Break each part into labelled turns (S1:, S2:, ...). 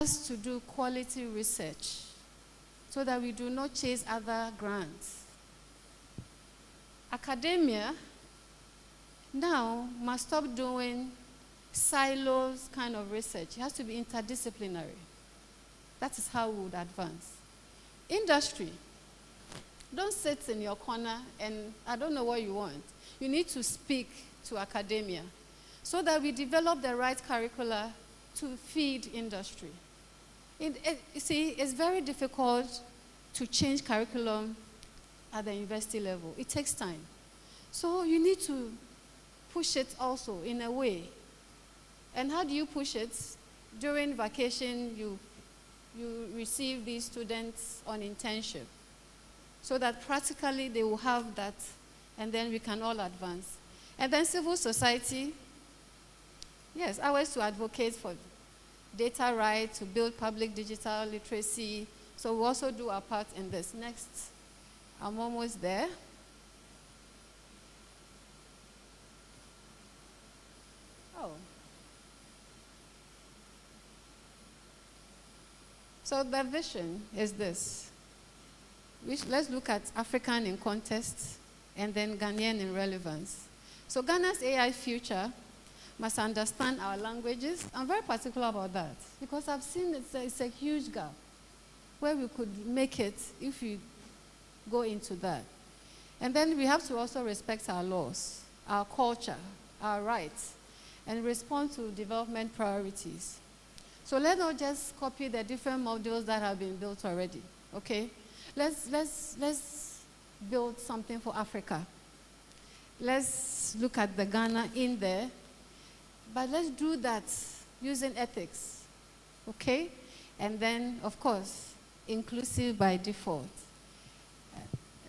S1: us to do quality research so that we do not chase other grants. Academia now must stop doing silos kind of research. It has to be interdisciplinary. That is how we would advance. Industry, don't sit in your corner and I don't know what you want. You need to speak to academia so that we develop the right curricula to feed industry. You see, it's very difficult to change curriculum at the university level. It takes time. So you need to push it also in a way. And how do you push it? During vacation, you receive these students on internship so that practically they will have that and then we can all advance. And then civil society, yes, always to advocate for data rights, to build public digital literacy. So we also do our part in this. Next, I'm almost there. Oh. So the vision is this. Let's look at African in context and then Ghanaian in relevance. So Ghana's AI future must understand our languages. I'm very particular about that because I've seen it's a huge gap where we could make it if we go into that. And then we have to also respect our laws, our culture, our rights, and respond to development priorities. So let's not just copy the different modules that have been built already, okay? Let's build something for Africa. Let's look at the Ghana in there, but let's do that using ethics, okay? And then, of course, inclusive by default.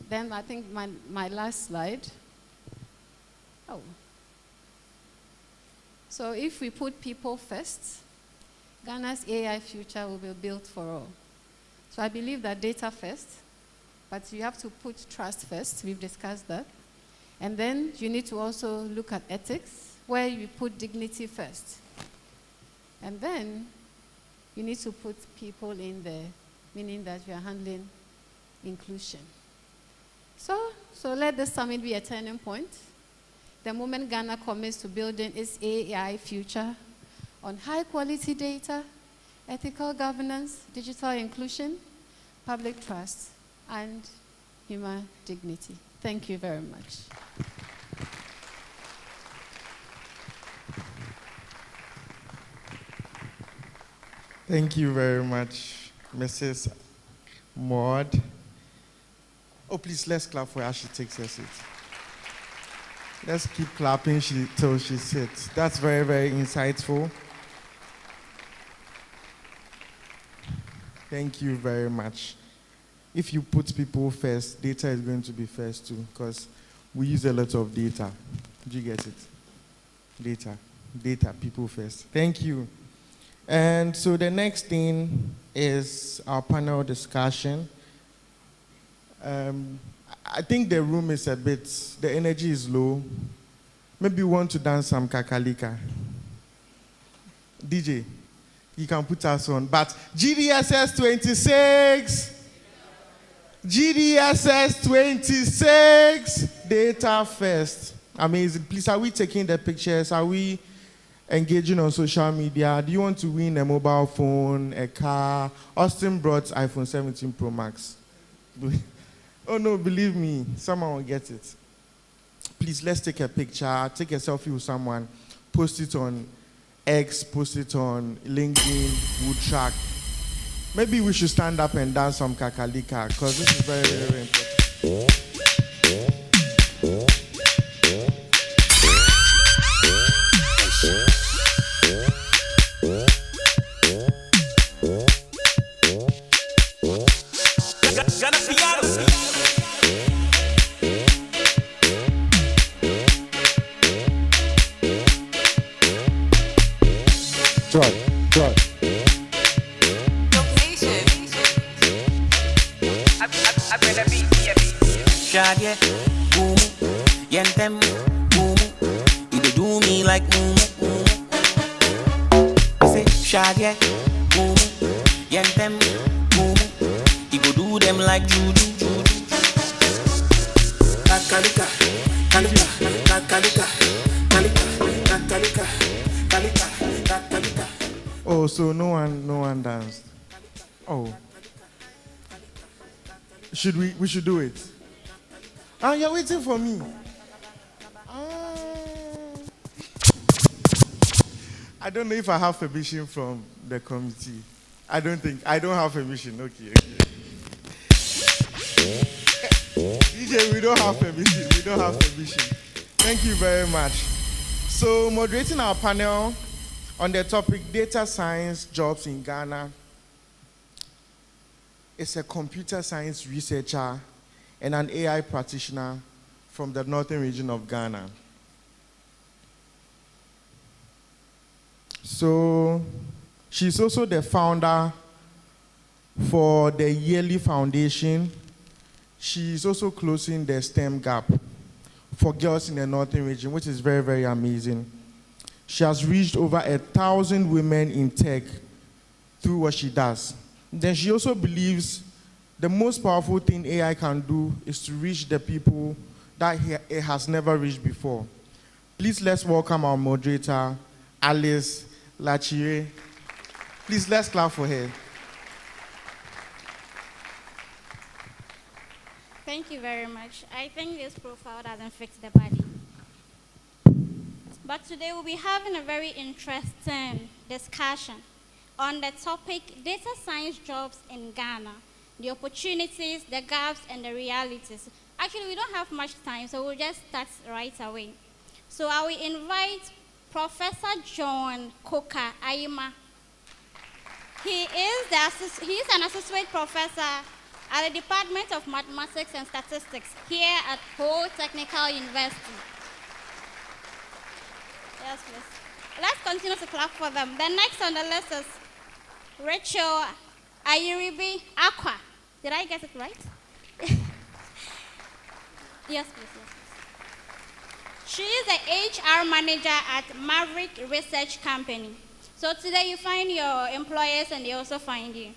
S1: Then I think my last slide. Oh. So if we put people first, Ghana's AI future will be built for all. So I believe that data first, but you have to put trust first. We've discussed that. And then you need to also look at ethics, where you put dignity first. And then you need to put people in there, meaning that you are handling inclusion. So let the summit be a turning point. The moment Ghana commits to building its AI future on high-quality data, ethical governance, digital inclusion, public trust, and human dignity. Thank you very much.
S2: Thank you very much, Mrs. Maud. Oh, please, let's clap for her as she takes her seat. Let's keep clapping till she sits. That's very, very insightful. Thank you very much. If you put people first, data is going to be first too, because we use a lot of data. Do you get it? Data, people first. Thank you. And so the next thing is our panel discussion. I think the room is the energy is low. Maybe you want to dance some kakalika. DJ, you can put us on. But GDSS 26, GDSS 26, data first. Amazing. Please, are we taking the pictures? Are we engaging on social media? Do you want to win a mobile phone, a car? Austin brought iPhone 17 Pro Max. Oh no, believe me, someone will get it. Please, let's take a picture, take a selfie with someone, post it on X, post it on LinkedIn, we'll track. Maybe we should stand up and dance some kakalika, because this is very, very important.
S3: Shadye, boom, yentem, boom. You dey do me like I say, Shadye, boom. yen them, boom. He go do them like juju. Kakalika, kalika, kakalika, kalika, kakalika, kalika, kakalika.
S2: Oh, so no one danced. Oh. We should do it. Ah, you're waiting for me. Ah. I don't know if I have permission from the committee. I don't have permission. Okay. DJ, we don't have permission. Thank you very much. So, moderating our panel on the topic data science jobs in Ghana is a computer science researcher and an AI practitioner from the northern region of Ghana. So she's also the founder for the Yearly Foundation. She's also closing the STEM gap for girls in the northern region, which is very, very amazing. She has reached over 1,000 women in tech through what she does. Then she also believes the most powerful thing AI can do is to reach the people that it has never reached before. Please let's welcome our moderator, Alice Lachire. Please let's clap for her.
S4: Thank you very much. I think this profile doesn't fit the body. But today we'll be having a very interesting discussion on the topic data science jobs in Ghana, the opportunities, the gaps, and the realities. Actually, we don't have much time, so we'll just start right away. So I will invite Professor John Koka Ayima. He is an associate professor at the Department of Mathematics and Statistics here at Ho Technical University. Yes, please. Let's continue to clap for them. The next on the list is Rachel Ayiribi Aqua. Did I get it right? Yes, please. She is the HR manager at Maverick Research Company. So today you find your employers and they also find you.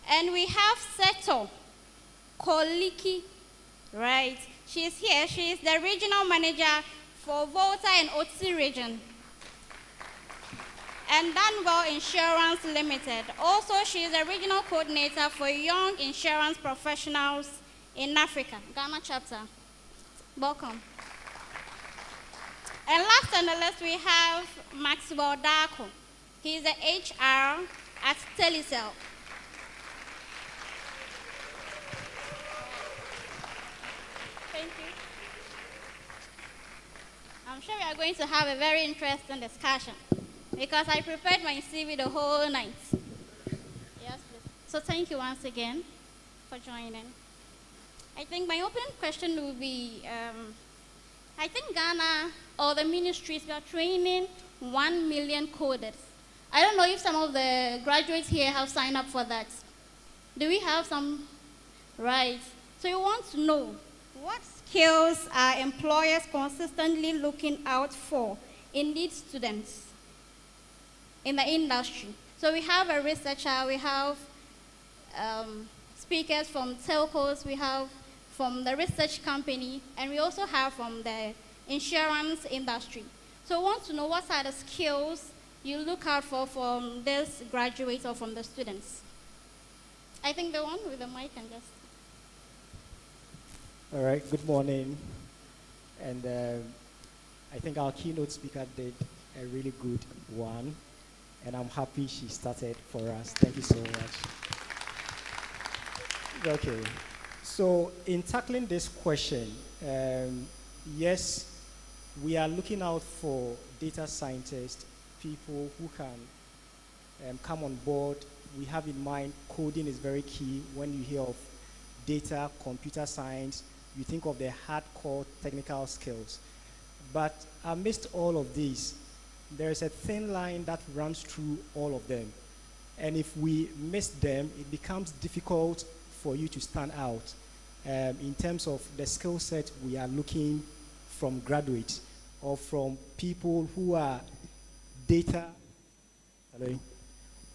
S4: And we have Seto Koliki, right? She is here. She is the regional manager for Volta and Otsi region. And Danwell Insurance Limited. Also, she is a regional coordinator for young insurance professionals in Africa, Ghana chapter. Welcome. And last on the list, we have Maxwell Darko. He is the HR at Telecel. Thank you. I'm sure we are going to have a very interesting discussion because I prepared my CV the whole night. Yes, please. So thank you once again for joining. I think my opening question will be, I think Ghana or the ministries are training 1 million coders. I don't know if some of the graduates here have signed up for that. Do we have some? Right. So you want to know what skills are employers consistently looking out for in these students in the industry? So we have a researcher, we have speakers from telcos, we have from the research company, and we also have from the insurance industry. So we want to know what are the skills you look out for from this graduates or from the students. I think the one with the mic can just.
S5: All right, good morning. And I think our keynote speaker did a really good one. And I'm happy she started for us. Thank you so much. Okay, so in tackling this question, yes, we are looking out for data scientists, people who can come on board. We have in mind coding is very key. When you hear of data, computer science, you think of the hardcore technical skills. But amidst all of these, there is a thin line that runs through all of them. And if we miss them, it becomes difficult for you to stand out in terms of the skill set we are looking from graduates or from people who are data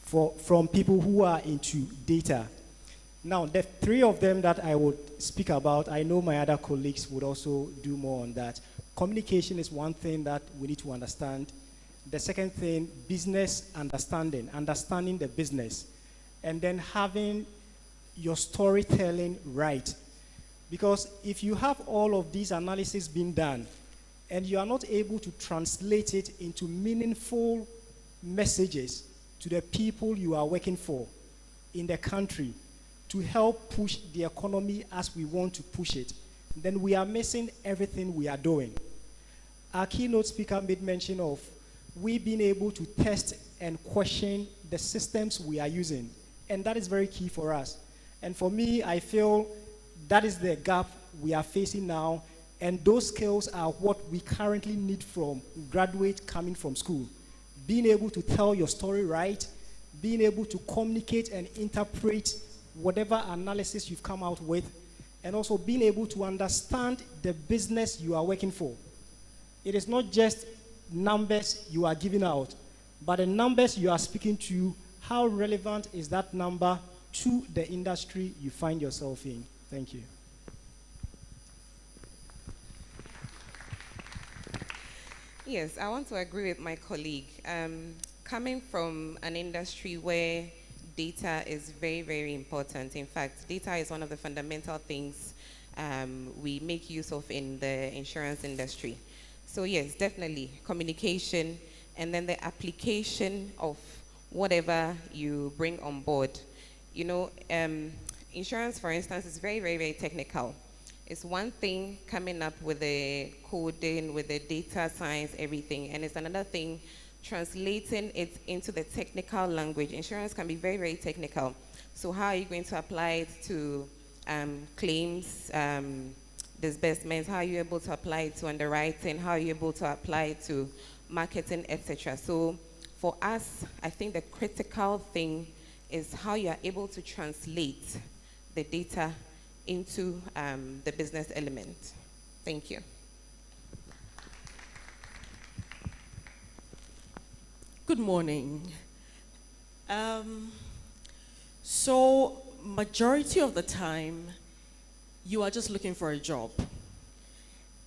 S5: from people who are into data. Now, the three of them that I would speak about, I know my other colleagues would also do more on that. Communication is one thing that we need to understand. The second thing, business understanding the business. And then having your storytelling right. Because if you have all of these analyses being done, and you are not able to translate it into meaningful messages to the people you are working for in the country to help push the economy as we want to push it, then we are missing everything we are doing. Our keynote speaker made mention of we being able to test and question the systems we are using, and that is very key for us. And for me, I feel that is the gap we are facing now, and those skills are what we currently need from graduates coming from school. Being able to tell your story right, being able to communicate and interpret whatever analysis you've come out with, and also being able to understand the business you are working for. It is not just numbers you are giving out, but the numbers you are speaking to, how relevant is that number to the industry you find yourself in? Thank you.
S6: Yes, I want to agree with my colleague. Coming from an industry where data is very, very important. In fact, data is one of the fundamental things we make use of in the insurance industry. So yes, definitely communication, and then the application of whatever you bring on board. You know, insurance, for instance, is very, very, very technical. It's one thing coming up with the coding, with the data science, everything, and it's another thing translating it into the technical language. Insurance can be very, very technical. So how are you going to apply it to claims, disbursements? How are you able to apply it to underwriting? How are you able to apply it to marketing, etc.? So for us, I think the critical thing is how you are able to translate the data into the business element. Thank you.
S7: Good morning. So majority of the time, you are just looking for a job,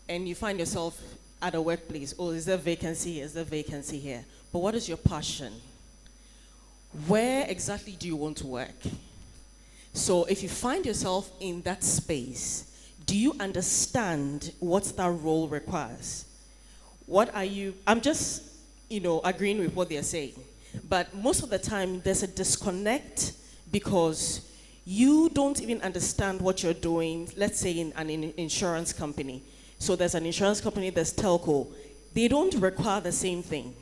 S7: and you find yourself at a workplace. Oh, is there a vacancy here? Is there a vacancy here? But what is your passion? Where exactly do you want to work? So if you find yourself in that space, do you understand what that role requires? What are you, I'm just, agreeing with what they're saying. But most of the time, there's a disconnect because you don't even understand what you're doing, let's say in an insurance company. So there's an insurance company, there's telco. They don't require the same thing.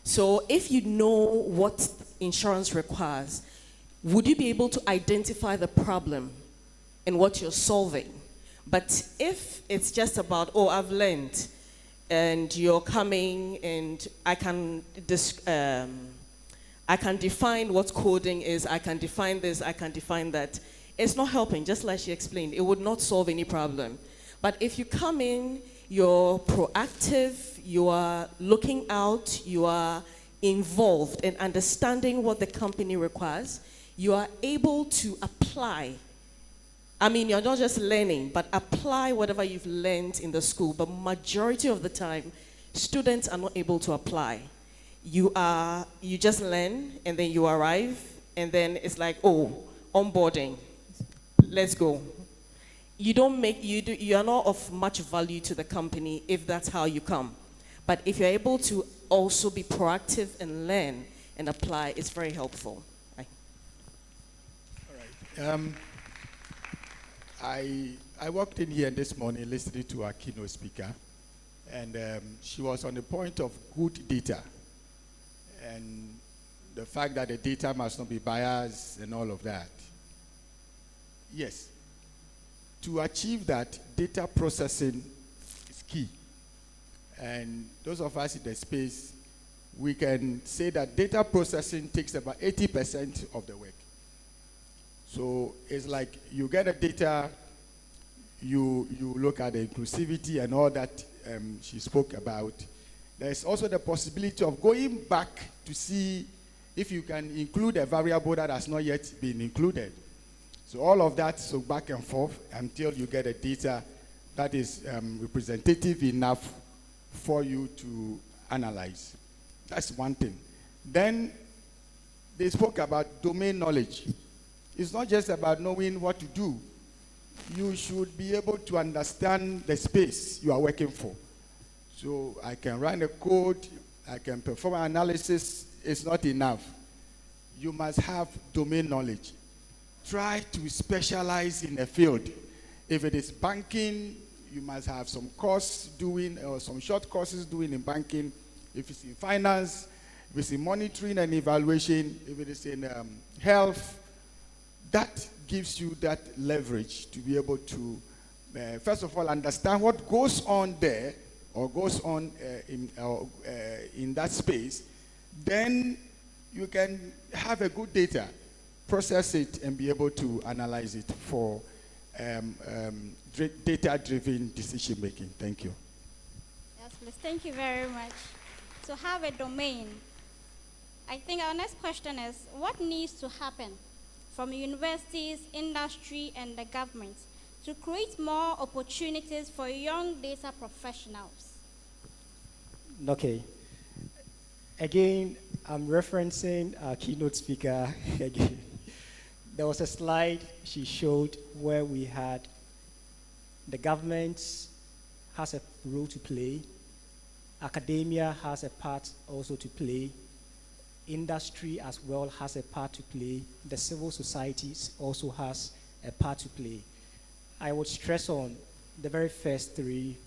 S7: So if you know what insurance requires, would you be able to identify the problem and what you're solving? But if it's just about, oh, I've learned, and you're coming and I can define what coding is, I can define this, I can define that, it's not helping, just like she explained. It would not solve any problem. But if you come in, you're proactive, you are looking out, you are involved in understanding what the company requires, you are able to apply. I mean, you're not just learning, but apply whatever you've learned in the school. But majority of the time, students are not able to apply. You just learn, and then you arrive, and then it's like, oh, onboarding, let's go. You are not of much value to the company if that's how you come. But if you're able to also be proactive and learn and apply, it's very helpful. Right.
S8: All right. I walked in here this morning listening to our keynote speaker, and she was on the point of good data and the fact that the data must not be biased and all of that. Yes, to achieve that, data processing is key. And those of us in the space, we can say that data processing takes about 80% of the work. So it's like you get the data, you look at the inclusivity and all that she spoke about. There's also the possibility of going back to see if you can include a variable that has not yet been included. So all of that, so back and forth until you get a data that is representative enough for you to analyze. That's one thing. Then they spoke about domain knowledge. It's not just about knowing what to do. You should be able to understand the space you are working for. So I can run a code, I can perform analysis, it's not enough. You must have domain knowledge. Try to specialize in a field. If it is banking, you must have some course doing, or some short courses doing in banking. If it's in finance, if it's in monitoring and evaluation, if it is in health, that gives you that leverage to be able to, first of all, understand what goes on there, or goes on in that space. Then you can have a good data, process it, and be able to analyze it for data-driven decision making. Thank you.
S4: Yes, please. Thank you very much. To have a domain, I think our next question is, what needs to happen from universities, industry, and the government to create more opportunities for young data professionals?
S5: Okay. Again, I'm referencing our keynote speaker again. There was a slide she showed where we had the government has a role to play, academia has a part also to play, industry as well has a part to play, the civil societies also has a part to play. I would stress on the very first three: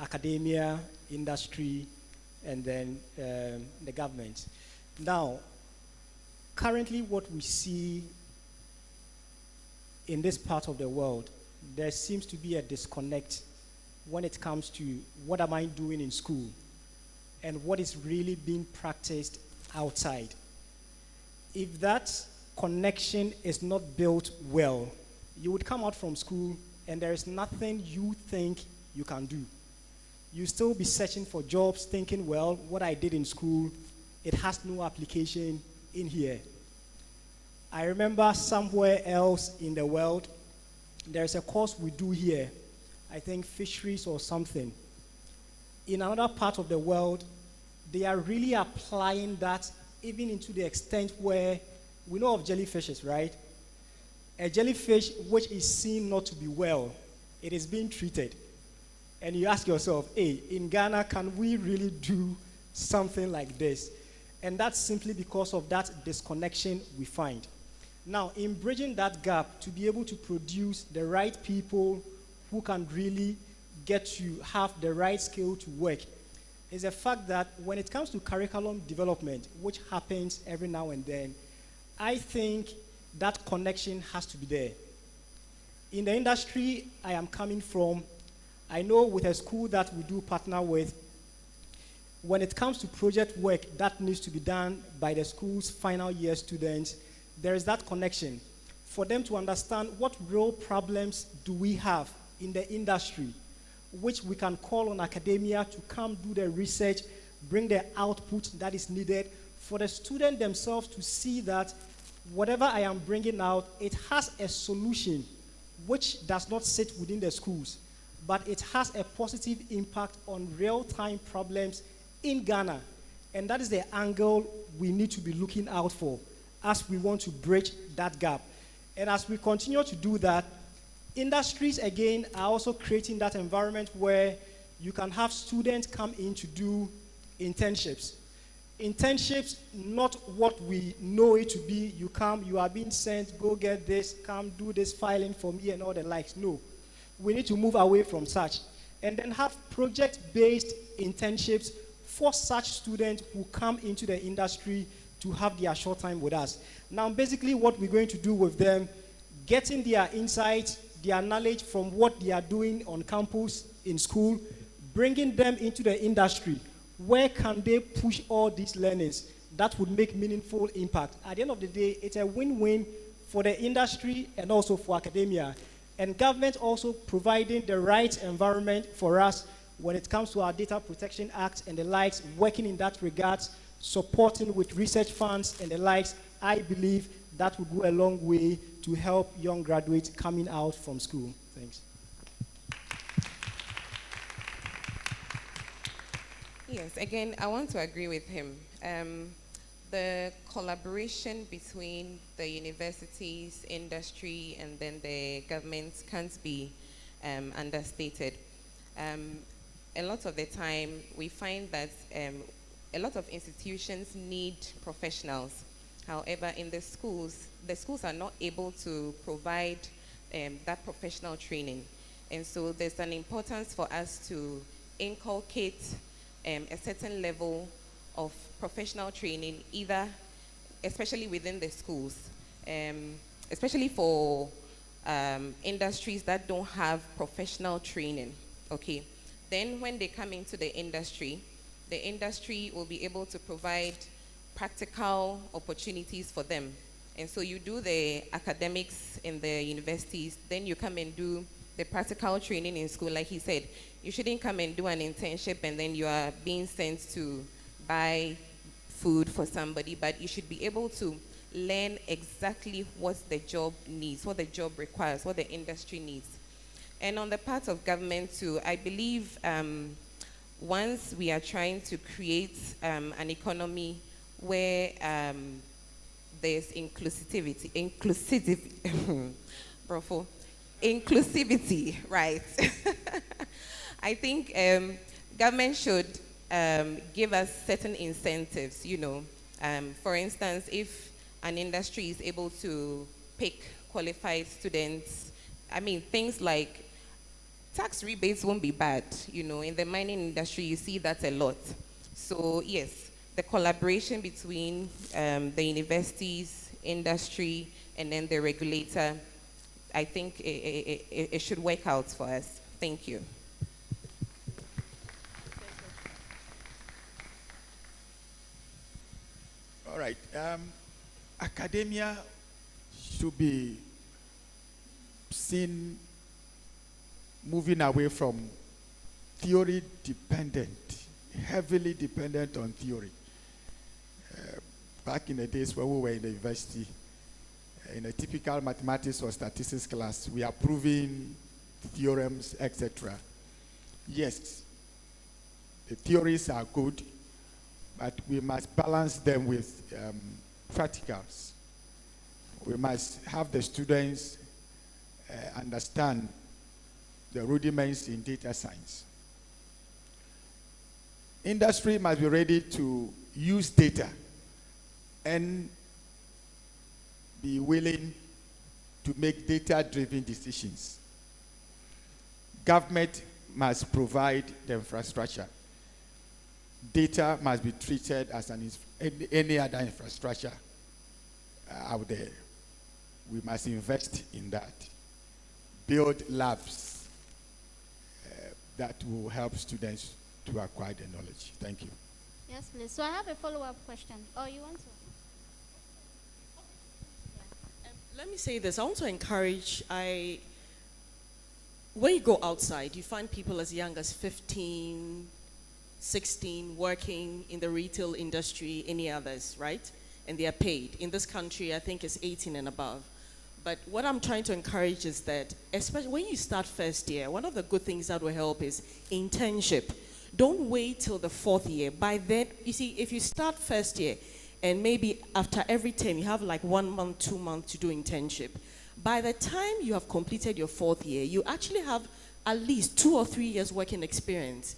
S5: academia, industry, and then the government. Now, currently what we see in this part of the world, there seems to be a disconnect when it comes to what am I doing in school and what is really being practiced outside. If that connection is not built well, you would come out from school and there is nothing you think you can do. You still be searching for jobs thinking, well, what I did in school, it has no application in here. I remember somewhere else in the world, there's a course we do here, I think fisheries or something. In another part of the world, they are really applying that even into the extent where we know of jellyfishes, right? A jellyfish which is seen not to be well, it is being treated. And you ask yourself, hey, in Ghana, can we really do something like this? And that's simply because of that disconnection we find. Now, in bridging that gap to be able to produce the right people who can really get to have the right skill to work, is the fact that when it comes to curriculum development, which happens every now and then, I think that connection has to be there. In the industry I am coming from, I know with a school that we do partner with, when it comes to project work that needs to be done by the school's final year students, there is that connection for them to understand what real problems do we have in the industry, which we can call on academia to come do the research, bring the output that is needed for the student themselves to see that whatever I am bringing out, it has a solution which does not sit within the schools, but it has a positive impact on real-time problems in Ghana. And that is the angle we need to be looking out for as we want to bridge that gap. And as we continue to do that, industries, again, are also creating that environment where you can have students come in to do internships. Internships, not what we know it to be. You come, you are being sent, go get this, come do this filing for me and all the likes. No. We need to move away from such. And then have project-based internships for such students who come into the industry to have their short time with us. Now, basically what we're going to do with them, getting their insights, their knowledge from what they are doing on campus, in school, bringing them into the industry. Where can they push all these learnings that would make meaningful impact? At the end of the day, it's a win-win for the industry and also for academia. And government also providing the right environment for us when it comes to our Data Protection Act and the likes, working in that regard supporting with research funds and the likes, I believe that would go a long way to help young graduates coming out from school. Thanks.
S6: Yes, again, I want to agree with him. The collaboration between the universities, industry, and then the government can't be understated. A lot of the time, we find that a lot of institutions need professionals. However, in the schools are not able to provide that professional training. And so there's an importance for us to inculcate a certain level of professional training, either, especially within the schools, especially for industries that don't have professional training, okay? Then when they come into the industry will be able to provide practical opportunities for them. And so you do the academics in the universities, then you come and do the practical training in school. Like he said, you shouldn't come and do an internship and then you are being sent to buy food for somebody, but you should be able to learn exactly what the job needs, what the job requires, what the industry needs. And on the part of government too, I believe once we are trying to create an economy where there's inclusivity, right? I think government should give us certain incentives, you know. For instance, if an industry is able to pick qualified students, I mean, things like tax rebates won't be bad, you know. In the mining industry, you see that a lot. So yes, the collaboration between the universities, industry, and then the regulator, I think it should work out for us. Thank you.
S8: All right. Academia should be seen moving away from theory dependent, heavily dependent on theory. Back in the days when we were in the university, in a typical mathematics or statistics class, we are proving theorems, etc. Yes, the theories are good, but we must balance them with practicals. We must have the students understand the rudiments in data science. Industry must be ready to use data and be willing to make data-driven decisions. Government must provide the infrastructure. Data must be treated as any other infrastructure out there. We must invest in that. Build labs that will help students to acquire the knowledge. Thank you.
S4: Yes, please. So I have a follow-up question. Oh, you want to?
S7: Let me say this. I want to encourage, when you go outside, you find people as young as 15, 16 working in the retail industry, any others, right? And they are paid. In this country, I think it's 18 and above. But what I'm trying to encourage is that, especially when you start first year, one of the good things that will help is internship. Don't wait till the fourth year. By then, you see, if you start first year, and maybe after every term, you have like 1 month, 2 months to do internship. By the time you have completed your fourth year, you actually have at least 2 or 3 years working experience.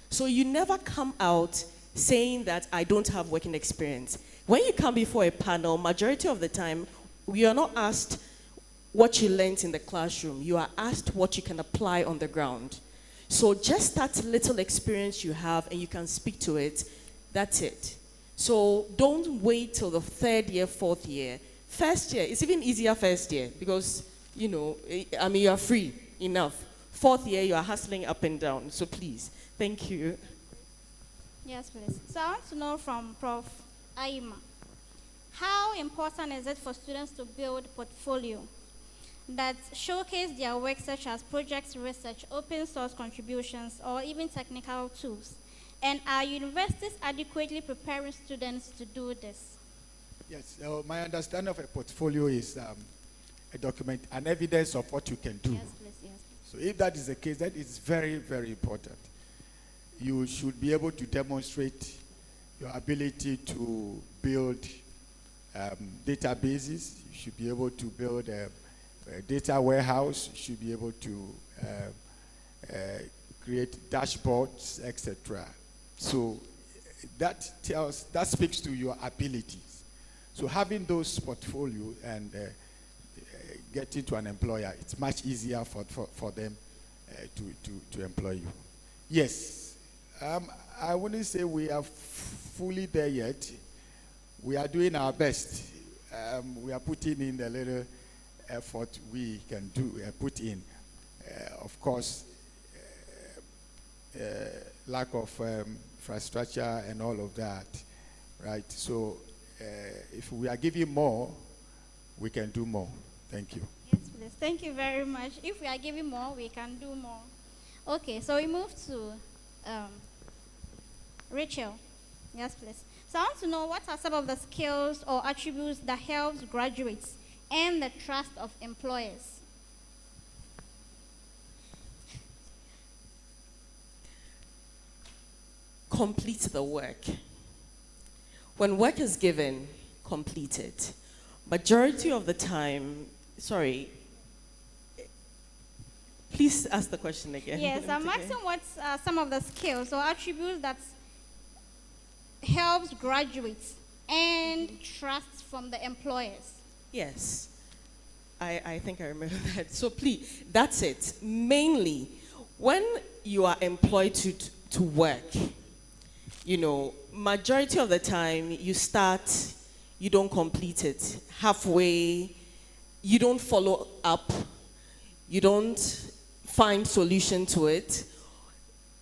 S7: So you never come out saying that I don't have working experience. When you come before a panel, majority of the time, you are not asked what you learned in the classroom. You are asked what you can apply on the ground. So just that little experience you have and you can speak to it, that's it. So don't wait till the third year, fourth year. First year, it's even easier first year because, you know, I mean, you are free enough. Fourth year, you are hustling up and down. So please, thank you.
S4: Yes, please. So I want to know from Prof. Aima, how important is it for students to build portfolio that showcase their work such as project research, open source contributions, or even technical tools? And are universities adequately preparing students to do this?
S8: Yes, my understanding of a portfolio is a document, an evidence of what you can do.
S4: Yes, please, yes.
S8: So if that is the case, that is very, very important. You should be able to demonstrate your ability to build databases. You should be able to build a data warehouse. You should be able to create dashboards, etc. So that speaks to your abilities. So having those portfolios and getting to an employer, it's much easier for them to employ you. Yes, I wouldn't say we are fully there yet. We are doing our best. We are putting in the little effort we can put in. Of course, lack of infrastructure and all of that, right? So if we are giving more, we can do more. Thank you.
S4: Yes, please. Thank you very much. If we are giving more, we can do more. Okay, so we move to Rachel. Yes, please. So I want to know, what are some of the skills or attributes that helps graduates earn the trust of employers?
S7: Complete the work. When work is given, complete it. Majority of the time, sorry, please ask the question again.
S4: Yes, I'm asking what some of the skills or attributes that helps graduates and trust from the employers.
S7: Yes, I think I remember that. So please, that's it. Mainly, when you are employed to work, you know, majority of the time you start, you don't complete it. Halfway, you don't follow up, you don't find solution to it.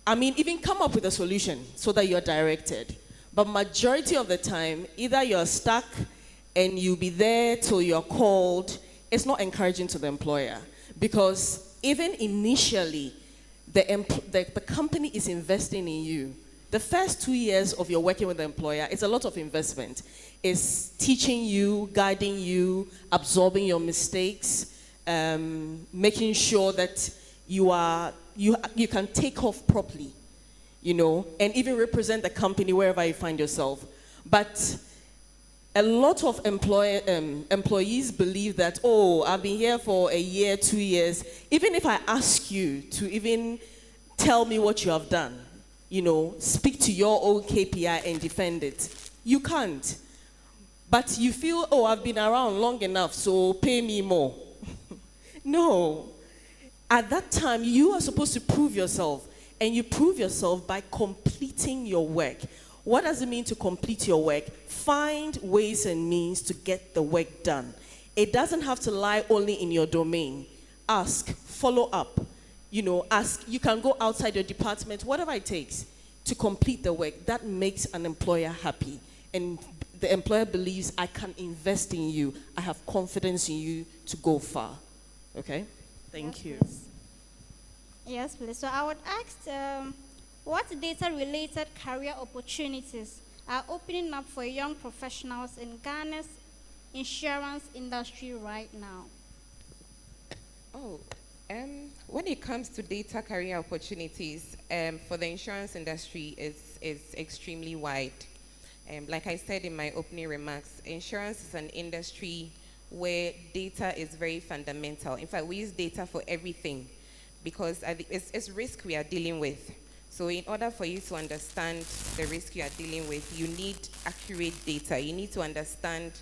S7: I mean, even come up with a solution so that you're directed. But majority of the time, either you're stuck and you'll be there till you're called. It's not encouraging to the employer, because even initially, the company is investing in you. The first 2 years of your working with the employer, it's a lot of investment. It's teaching you, guiding you, absorbing your mistakes, making sure that you can take off properly, you know, and even represent the company wherever you find yourself. But a lot of employees believe that, oh, I've been here for a year, 2 years. Even if I ask you to even tell me what you have done, you know, speak to your own KPI and defend it, you can't. But you feel, oh, I've been around long enough, so pay me more. No. At that time, you are supposed to prove yourself, and you prove yourself by completing your work. What does it mean to complete your work? Find ways and means to get the work done. It doesn't have to lie only in your domain. Ask, follow up. You know, ask, you can go outside your department, whatever it takes to complete the work. That makes an employer happy. And the employer believes, I can invest in you. I have confidence in you to go far. Okay? Thank you.
S4: Please. Yes, please. So I would ask, what data-related career opportunities are opening up for young professionals in Ghana's insurance industry right now?
S6: Oh, when it comes to data career opportunities for the insurance industry, is extremely wide. Like I said in my opening remarks, insurance is an industry where data is very fundamental. In fact, we use data for everything because it's risk we are dealing with. So in order for you to understand the risk you are dealing with, you need accurate data. You need to understand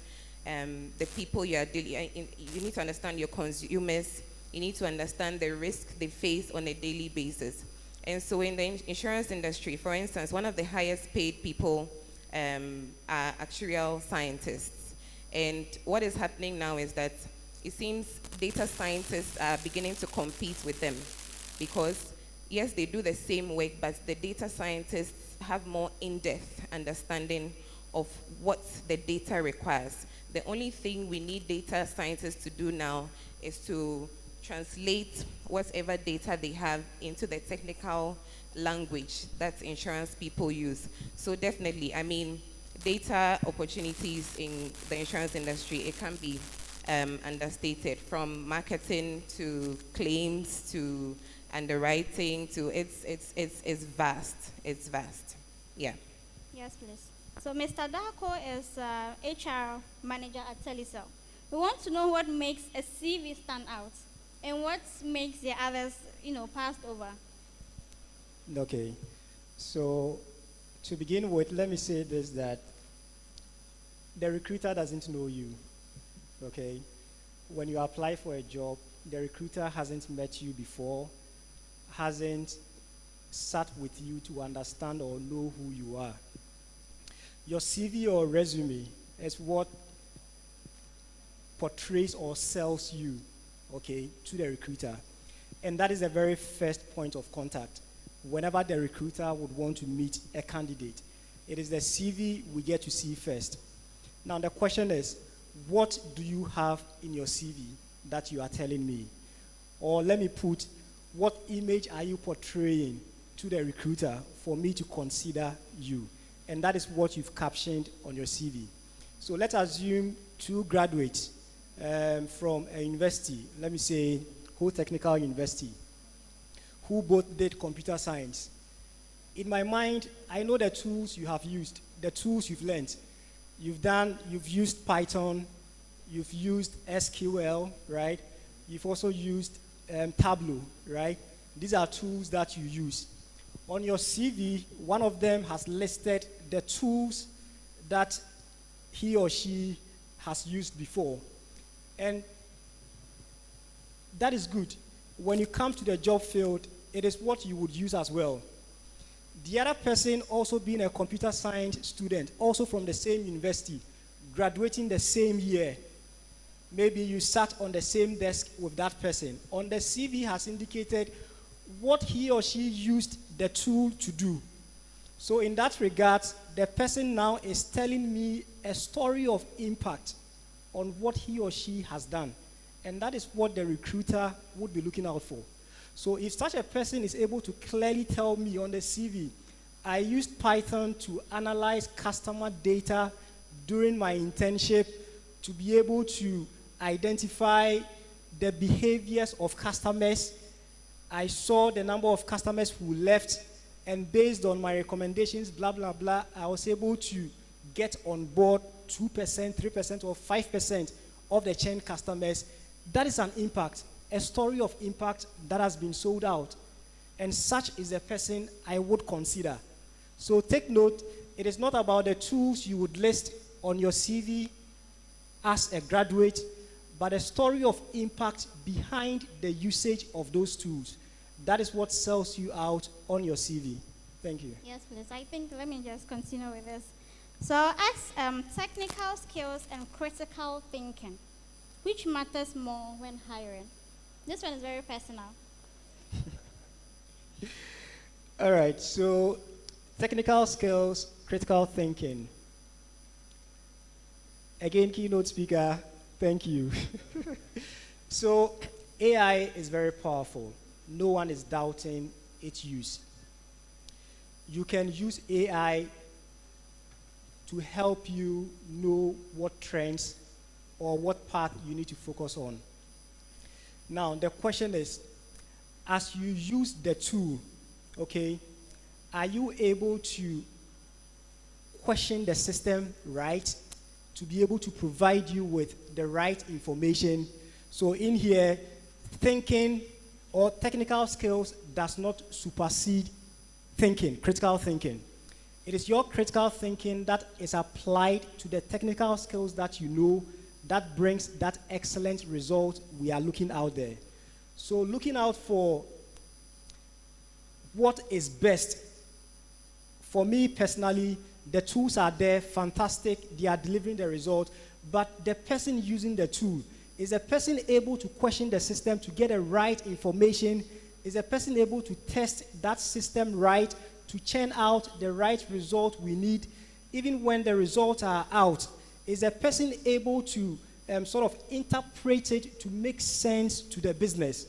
S6: the people you are dealing with. You need to understand your consumers. You need to understand the risk they face on a daily basis. And so in the insurance industry, for instance, one of the highest paid people are actuarial scientists. And what is happening now is that it seems data scientists are beginning to compete with them because, yes, they do the same work, but the data scientists have more in-depth understanding of what the data requires. The only thing we need data scientists to do now is to translate whatever data they have into the technical language that insurance people use. So definitely, I mean, data opportunities in the insurance industry, it can be understated, from marketing to claims to underwriting to it's vast. It's vast. Yeah.
S4: Yes, please. So Mr. Darko is HR manager at Telecel. We want to know what makes a CV stand out and what makes the others, passed over.
S5: Okay. So to begin with, let me say this, that the recruiter doesn't know you. Okay? When you apply for a job, the recruiter hasn't met you before, hasn't sat with you to understand or know who you are. Your CV or resume is what portrays or sells you, okay, to the recruiter. And that is the very first point of contact. Whenever the recruiter would want to meet a candidate, it is the CV we get to see first. Now the question is, what do you have in your CV that you are telling me? Or let me put, what image are you portraying to the recruiter for me to consider you? And that is what you've captioned on your CV. So let's assume 2 graduates from a university, let me say Whole Technical University, who both did computer science. In my mind, I know the tools you have used, the tools you've learned. You've used Python, you've used SQL, right? You've also used Tableau, right? These are tools that you use. On your CV, one of them has listed the tools that he or she has used before. And that is good. When you come to the job field, it is what you would use as well. The other person also being a computer science student, also from the same university, graduating the same year. Maybe you sat on the same desk with that person. On the CV has indicated what he or she used the tool to do. So in that regard, the person now is telling me a story of impact on what he or she has done. And that is what the recruiter would be looking out for. So if such a person is able to clearly tell me on the CV, I used Python to analyze customer data during my internship to be able to identify the behaviors of customers. I saw the number of customers who left, and based on my recommendations, blah, blah, blah, I was able to get on board 2%, 3%, or 5% of the chain customers. That is an impact, a story of impact that has been sold out. And such is the person I would consider. So take note, it is not about the tools you would list on your CV as a graduate, but a story of impact behind the usage of those tools. That is what sells you out on your CV. Thank you.
S4: Yes, please. I think, let me just continue with this. So ask technical skills and critical thinking. Which matters more when hiring? This one is very personal.
S5: All right, so technical skills, critical thinking. Again, keynote speaker, thank you. So AI is very powerful. No one is doubting its use. You can use AI to help you know what trends or what path you need to focus on. Now, the question is, as you use the tool, okay, are you able to question the system right to be able to provide you with the right information? So in here, thinking or technical skills does not supersede thinking, critical thinking. It is your critical thinking that is applied to the technical skills that you know that brings that excellent result we are looking out there. So looking out for what is best. For me personally, the tools are there, fantastic, they are delivering the result, but the person using the tool, is the person able to question the system to get the right information? Is the person able to test that system right to churn out the right result we need, even when the results are out? Is the person able to sort of interpret it to make sense to the business?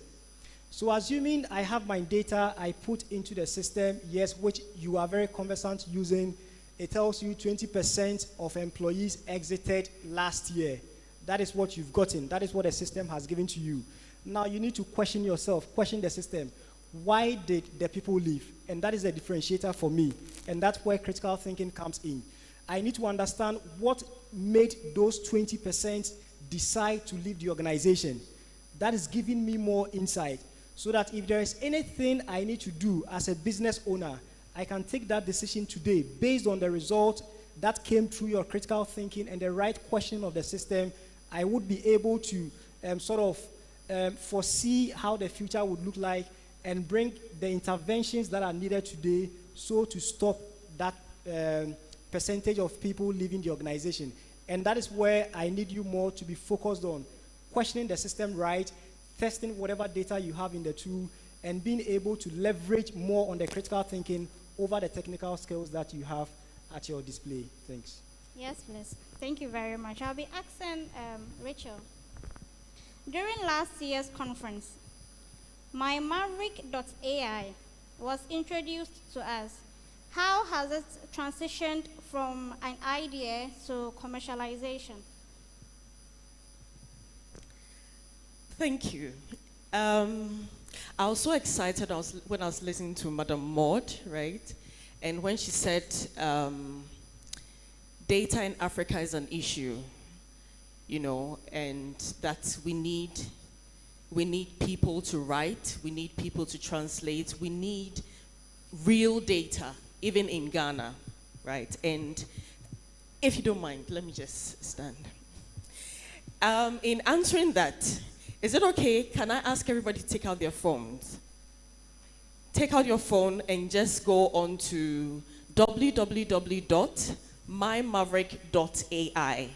S5: So assuming I have my data I put into the system, yes, which you are very conversant using, it tells you 20% of employees exited last year. That is what you've gotten. That is what the system has given to you. Now you need to question yourself, question the system. Why did the people leave? And that is a differentiator for me. And that's where critical thinking comes in. I need to understand what made those 20% decide to leave the organization. That is giving me more insight, so that if there is anything I need to do as a business owner, I can take that decision today based on the result that came through your critical thinking and the right questioning of the system. I would be able to foresee how the future would look like and bring the interventions that are needed today so to stop that percentage of people leaving the organization. And that is where I need you more to be focused on questioning the system right, testing whatever data you have in the tool, and being able to leverage more on the critical thinking over the technical skills that you have at your display. Thanks.
S4: Yes, please. Thank you very much. I'll be asking Rachel. During last year's conference, my Maverick.ai was introduced to us. How has it transitioned from an idea to commercialization?
S7: Thank you. I was so excited when I was listening to Madam Maud, right? And when she said data in Africa is an issue, you know, and that we need people to write, we need people to translate, we need real data, even in Ghana, right? And if you don't mind, let me just stand. In answering that, is it okay? Can I ask everybody to take out their phones? Take out your phone and just go on to www.mymaverick.ai.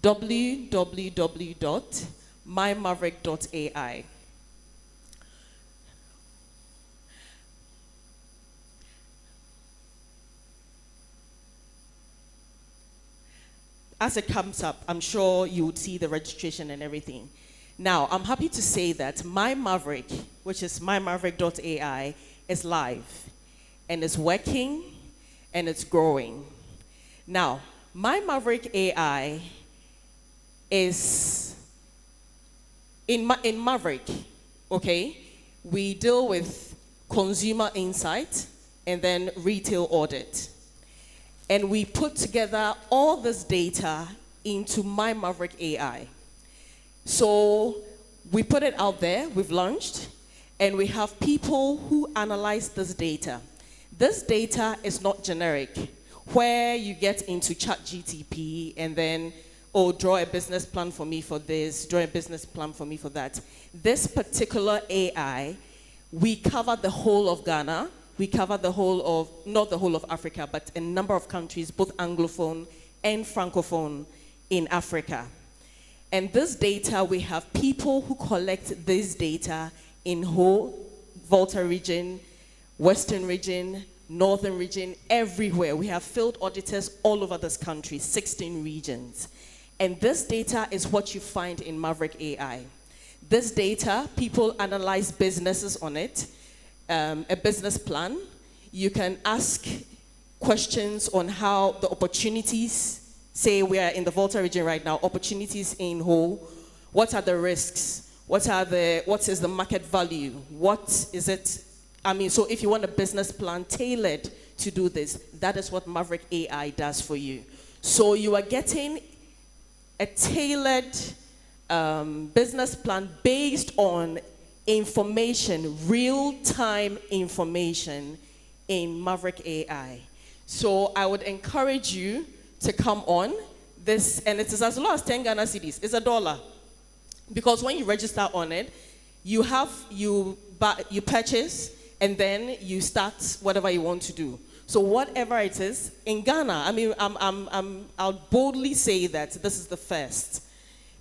S7: www.mymaverick.ai. As it comes up, I'm sure you would see the registration and everything. Now, I'm happy to say that My Maverick, which is mymaverick.ai, is live and it's working and it's growing. Now, My Maverick AI is in Maverick, okay? We deal with consumer insight and then retail audit. And we put together all this data into My Maverick AI. So we put it out there, we've launched, and we have people who analyze this data. This data is not generic, where you get into ChatGTP and then, oh, draw a business plan for me for this, draw a business plan for me for that. This particular AI, we cover the whole of Ghana, we cover the whole of, not the whole of Africa, but a number of countries, both Anglophone and Francophone in Africa. And this data, we have people who collect this data in whole Volta region, Western region, Northern region, everywhere. We have field auditors all over this country, 16 regions. And this data is what you find in Maverick AI. This data, people analyze businesses on it, a business plan. You can ask questions on how the opportunities, say we are in the Volta region right now, opportunities in whole, what are the risks? What is the market value? What is it? I mean, so if you want a business plan tailored to do this, that is what Maverick AI does for you. So you are getting a tailored business plan based on information, real-time information in Maverick AI. So I would encourage you to come on this, and it is as low as 10 Ghana cedis. It's $1. Because when you register on it, you purchase, and then you start whatever you want to do. So whatever it is, in Ghana, I mean, I'll boldly say that this is the first.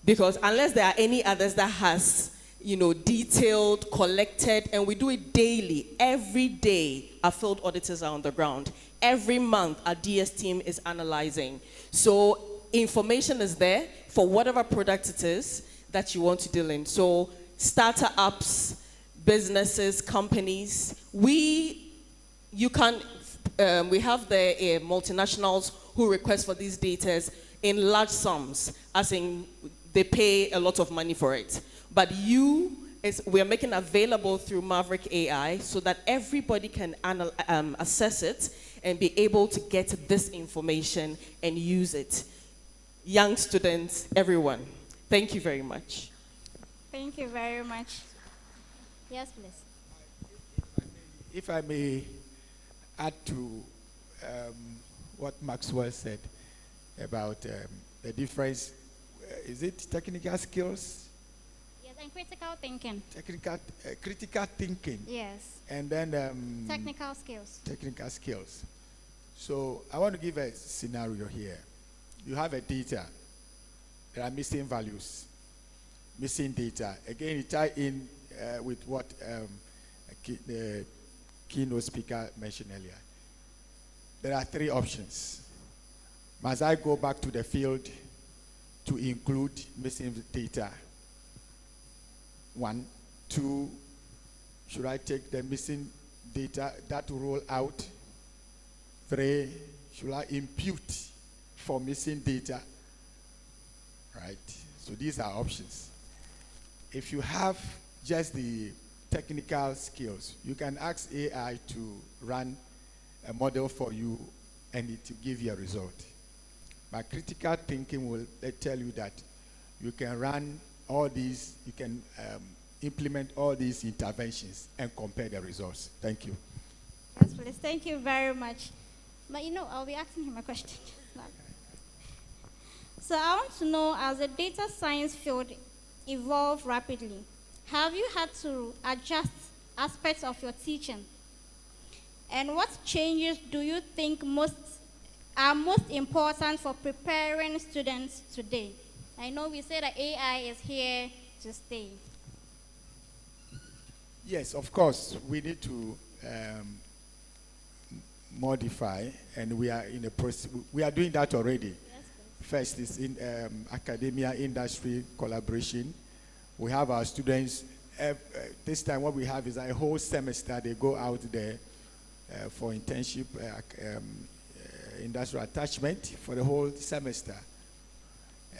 S7: Because unless there are any others that has, you know, detailed, collected, and we do it daily. Every day, our field auditors are on the ground. Every month, our DS team is analyzing. So information is there for whatever product it is that you want to deal in. So starter apps, businesses, companies. We have the multinationals who request for these data in large sums, as in they pay a lot of money for it. But we're making available through Maverick AI so that everybody can assess it and be able to get this information and use it. Young students, everyone. Thank you very much.
S4: Thank you very much. Yes, please.
S8: If I may add to what Maxwell said about the difference, is it technical skills?
S4: Yes, and critical thinking.
S8: Critical thinking.
S4: Yes.
S8: And then
S4: technical skills.
S8: Technical skills. So I want to give a scenario here. You have a data. There are missing values, missing data. Again, it ties in with what the keynote speaker mentioned earlier. There are three options. Must I go back to the field to include missing data? 1. 2, should I take the missing data that roll out? 3, should I impute for missing data? Right? So these are options. If you have just the technical skills, you can ask AI to run a model for you and it will give you a result. But critical thinking will tell you that you can run all these, you can implement all these interventions and compare the results. Thank you.
S4: Yes, please. Thank you very much. But I'll be asking him a question. So I want to know, as the data science field evolves rapidly, have you had to adjust aspects of your teaching? And what changes do you think are most important for preparing students today? I know we say that AI is here to stay.
S8: Yes, of course, we need to modify, and we are in a process. We are doing that already.
S4: Yes,
S8: first is in academia, industry collaboration. We have our students. This time what we have is a whole semester. They go out there for internship, industrial attachment for the whole semester.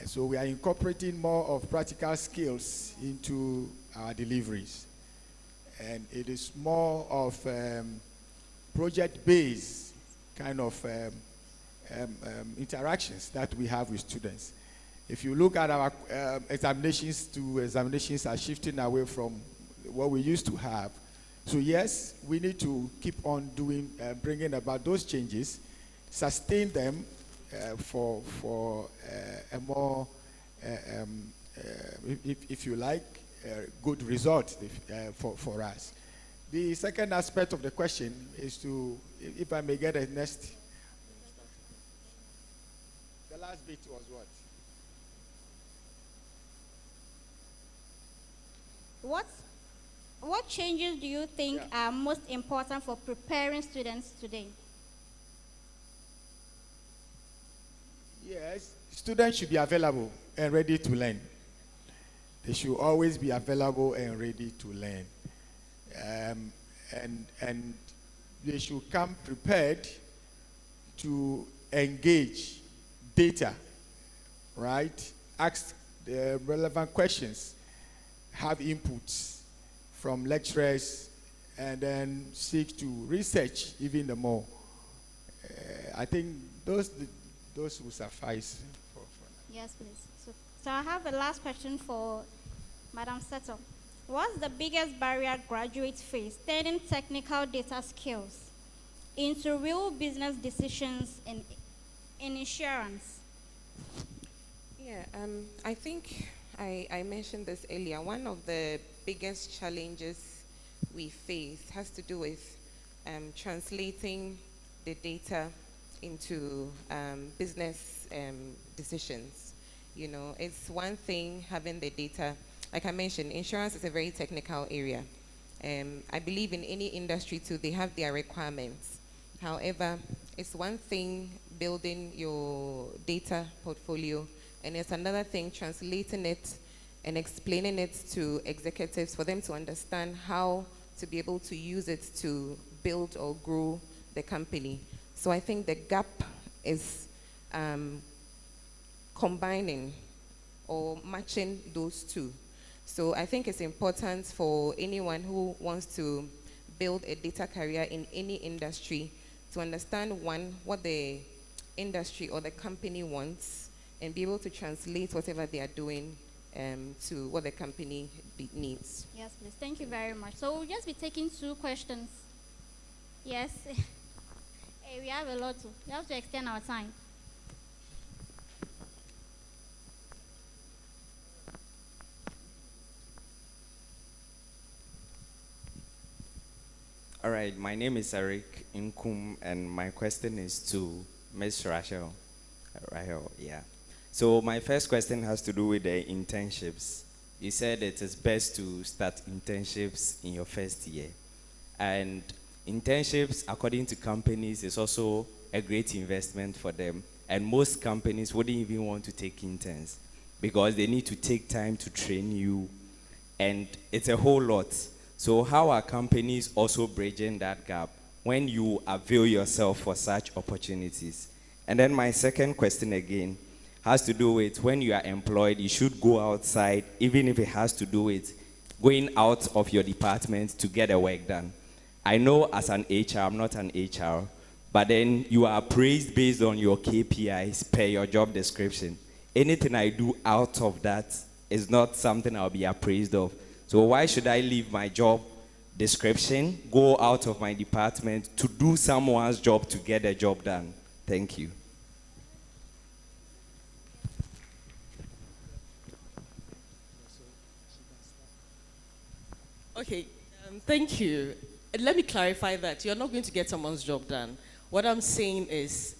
S8: So we are incorporating more of practical skills into our deliveries. And it is more of project-based kind of interactions that we have with students. If you look at our examinations are shifting away from what we used to have. So yes, we need to keep on doing, bringing about those changes, sustain them for a more, if you like, good result for us. The second aspect of the question is to, if I may get a next. The last bit was what?
S4: What changes do you think are most important for preparing students today?
S8: Yes, students should be available and ready to learn. They should always be available and ready to learn. And they should come prepared to engage data, right? Ask the relevant questions, have inputs from lecturers, and then seek to research even the more. I think those will suffice for now.
S4: Yes, please. So I have a last question for Madam Seto. What's the biggest barrier graduates face turning technical data skills into real business decisions in insurance?
S6: Yeah, I think I mentioned this earlier. One of the biggest challenges we face has to do with translating the data into business decisions. You know, it's one thing having the data. Like I mentioned, insurance is a very technical area. I believe in any industry too, they have their requirements. However, it's one thing building your data portfolio, and it's another thing translating it and explaining it to executives for them to understand how to be able to use it to build or grow the company. So I think the gap is combining or matching those two. So I think it's important for anyone who wants to build a data career in any industry to understand, one, what the industry or the company wants, and be able to translate whatever they are doing to what the company needs.
S4: Yes, please. Thank you very much. So we'll just be taking 2 questions. Yes. Hey, we have a lot to. We have to extend our time.
S9: All right, my name is Eric Inkum, and my question is to Ms. Rachel. Rachel, yeah. So my first question has to do with the internships. You said it is best to start internships in your first year. And internships, according to companies, is also a great investment for them. And most companies wouldn't even want to take interns because they need to take time to train you. And it's a whole lot. So how are companies also bridging that gap when you avail yourself for such opportunities? And then my second question again has to do with when you are employed, you should go outside, even if it has to do with going out of your department to get the work done. I know as an HR, I'm not an HR, but then you are appraised based on your KPIs per your job description. Anything I do out of that is not something I'll be appraised of. So why should I leave my job description, go out of my department to do someone's job to get a job done? Thank you.
S7: Okay, thank you. Let me clarify that. You're not going to get someone's job done. What I'm saying is,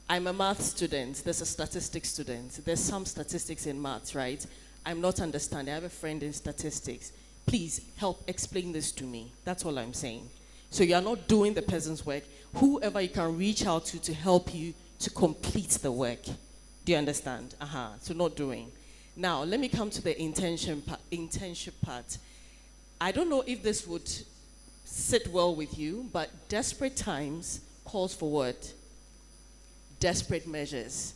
S7: I'm a math student. There's a statistics student. There's some statistics in maths, right? I'm not understanding. I have a friend in statistics. Please help explain this to me. That's all I'm saying. So you're not doing the person's work. Whoever you can reach out to help you to complete the work. Do you understand? So not doing. Now, let me come to the internship part. I don't know if this would sit well with you, but desperate times calls for what? Desperate measures.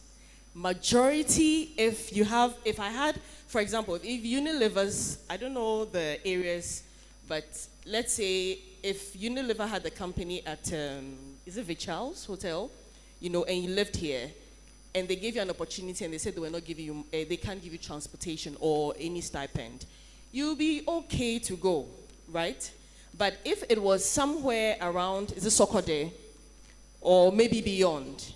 S7: Majority, if I had, for example, if Unilever's, I don't know the areas, but let's say if Unilever had a company at, is it Vichal's Hotel, and you lived here, and they gave you an opportunity and they said they were not giving you, they can't give you transportation or any stipend, you'll be okay to go, right? But if it was somewhere around, is it Sokode, or maybe beyond,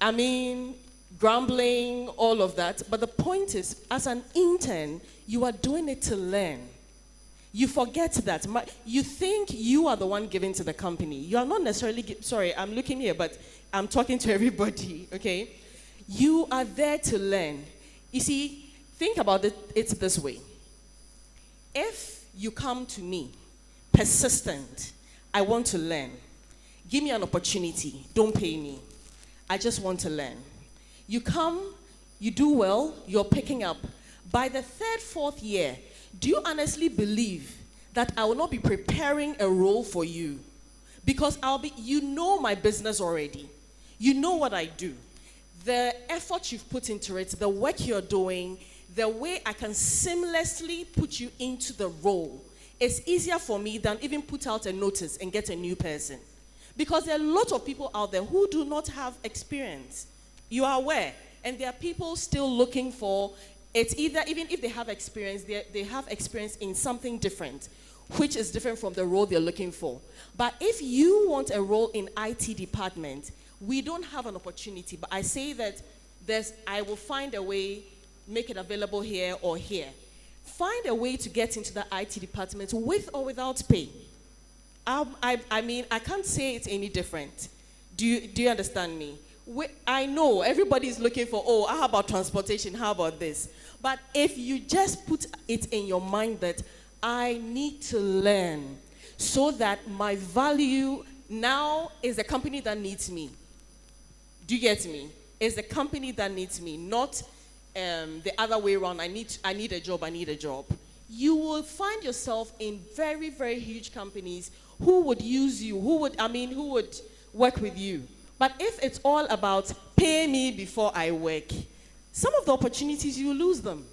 S7: I mean, grumbling, all of that. But the point is, as an intern, you are doing it to learn. You forget that. You think you are the one giving to the company. You are not necessarily, sorry, I'm looking here, but I'm talking to everybody, okay? You are there to learn. You see, think about it, it's this way. If you come to me, persistent, I want to learn. Give me an opportunity, don't pay me. I just want to learn. You come, you do well, you're picking up. By the 3rd, 4th year, do you honestly believe that I will not be preparing a role for you? Because you know my business already. You know what I do. The effort you've put into it, the work you're doing, the way I can seamlessly put you into the role is easier for me than even put out a notice and get a new person. Because there are a lot of people out there who do not have experience. You are aware. And there are people still looking for, it's either, even if they have experience, they have experience in something different, which is different from the role they're looking for. But if you want a role in IT department, we don't have an opportunity. But I say that I will find a way, make it available here or here. Find a way to get into the IT department with or without pay. I mean, I can't say it's any different. Do you understand me? I know everybody's looking for, how about transportation? How about this? But if you just put it in your mind that I need to learn so that my value now is the company that needs me. Do you get me? It's the company that needs me, not the other way around, I need a job, you will find yourself in very, very huge companies who would use you, who would work with you. But if it's all about pay me before I work, some of the opportunities, you will lose them.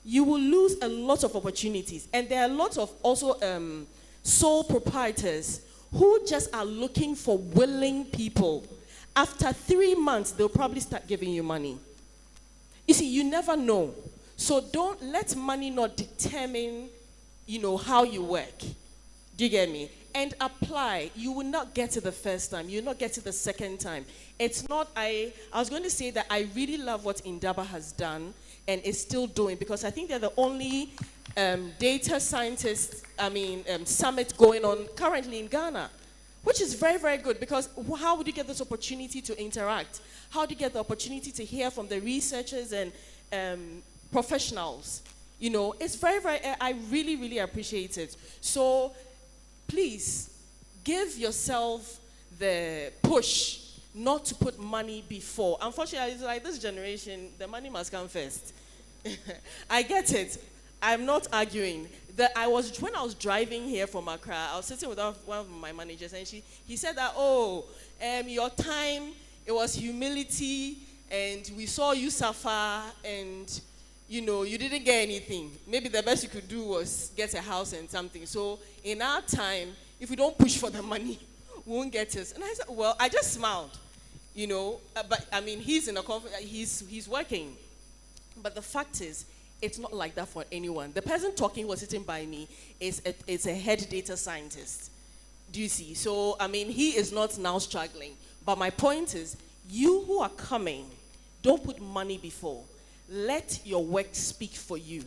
S7: You will lose a lot of opportunities. And there are lots of also sole proprietors who just are looking for willing people. After 3 months, they'll probably start giving you money. You see, you never know. So don't let money not determine, how you work. Do you get me? And apply. You will not get it the first time. You will not get it the second time. It's not, I was going to say that I really love what Indaba has done and is still doing, because I think they're the only data scientist, summit going on currently in Ghana, which is very, very good, because how would you get this opportunity to interact? How do you get the opportunity to hear from the researchers and professionals? It's very, very, I really, really appreciate it. So please give yourself the push not to put money before. Unfortunately, it's like this generation, the money must come first. I get it. I'm not arguing. When I was driving here from Accra, I was sitting with one of my managers, and he said that, your time, it was humility, and we saw you suffer, and you didn't get anything. Maybe the best you could do was get a house and something. So in our time, if we don't push for the money, we won't get it. And I said, well, I just smiled, but he's in a conference, he's working. But the fact is, it's not like that for anyone. The person talking who was sitting by me is a head data scientist. Do you see? So, he is not now struggling. But my point is, you who are coming, don't put money before. Let your work speak for you.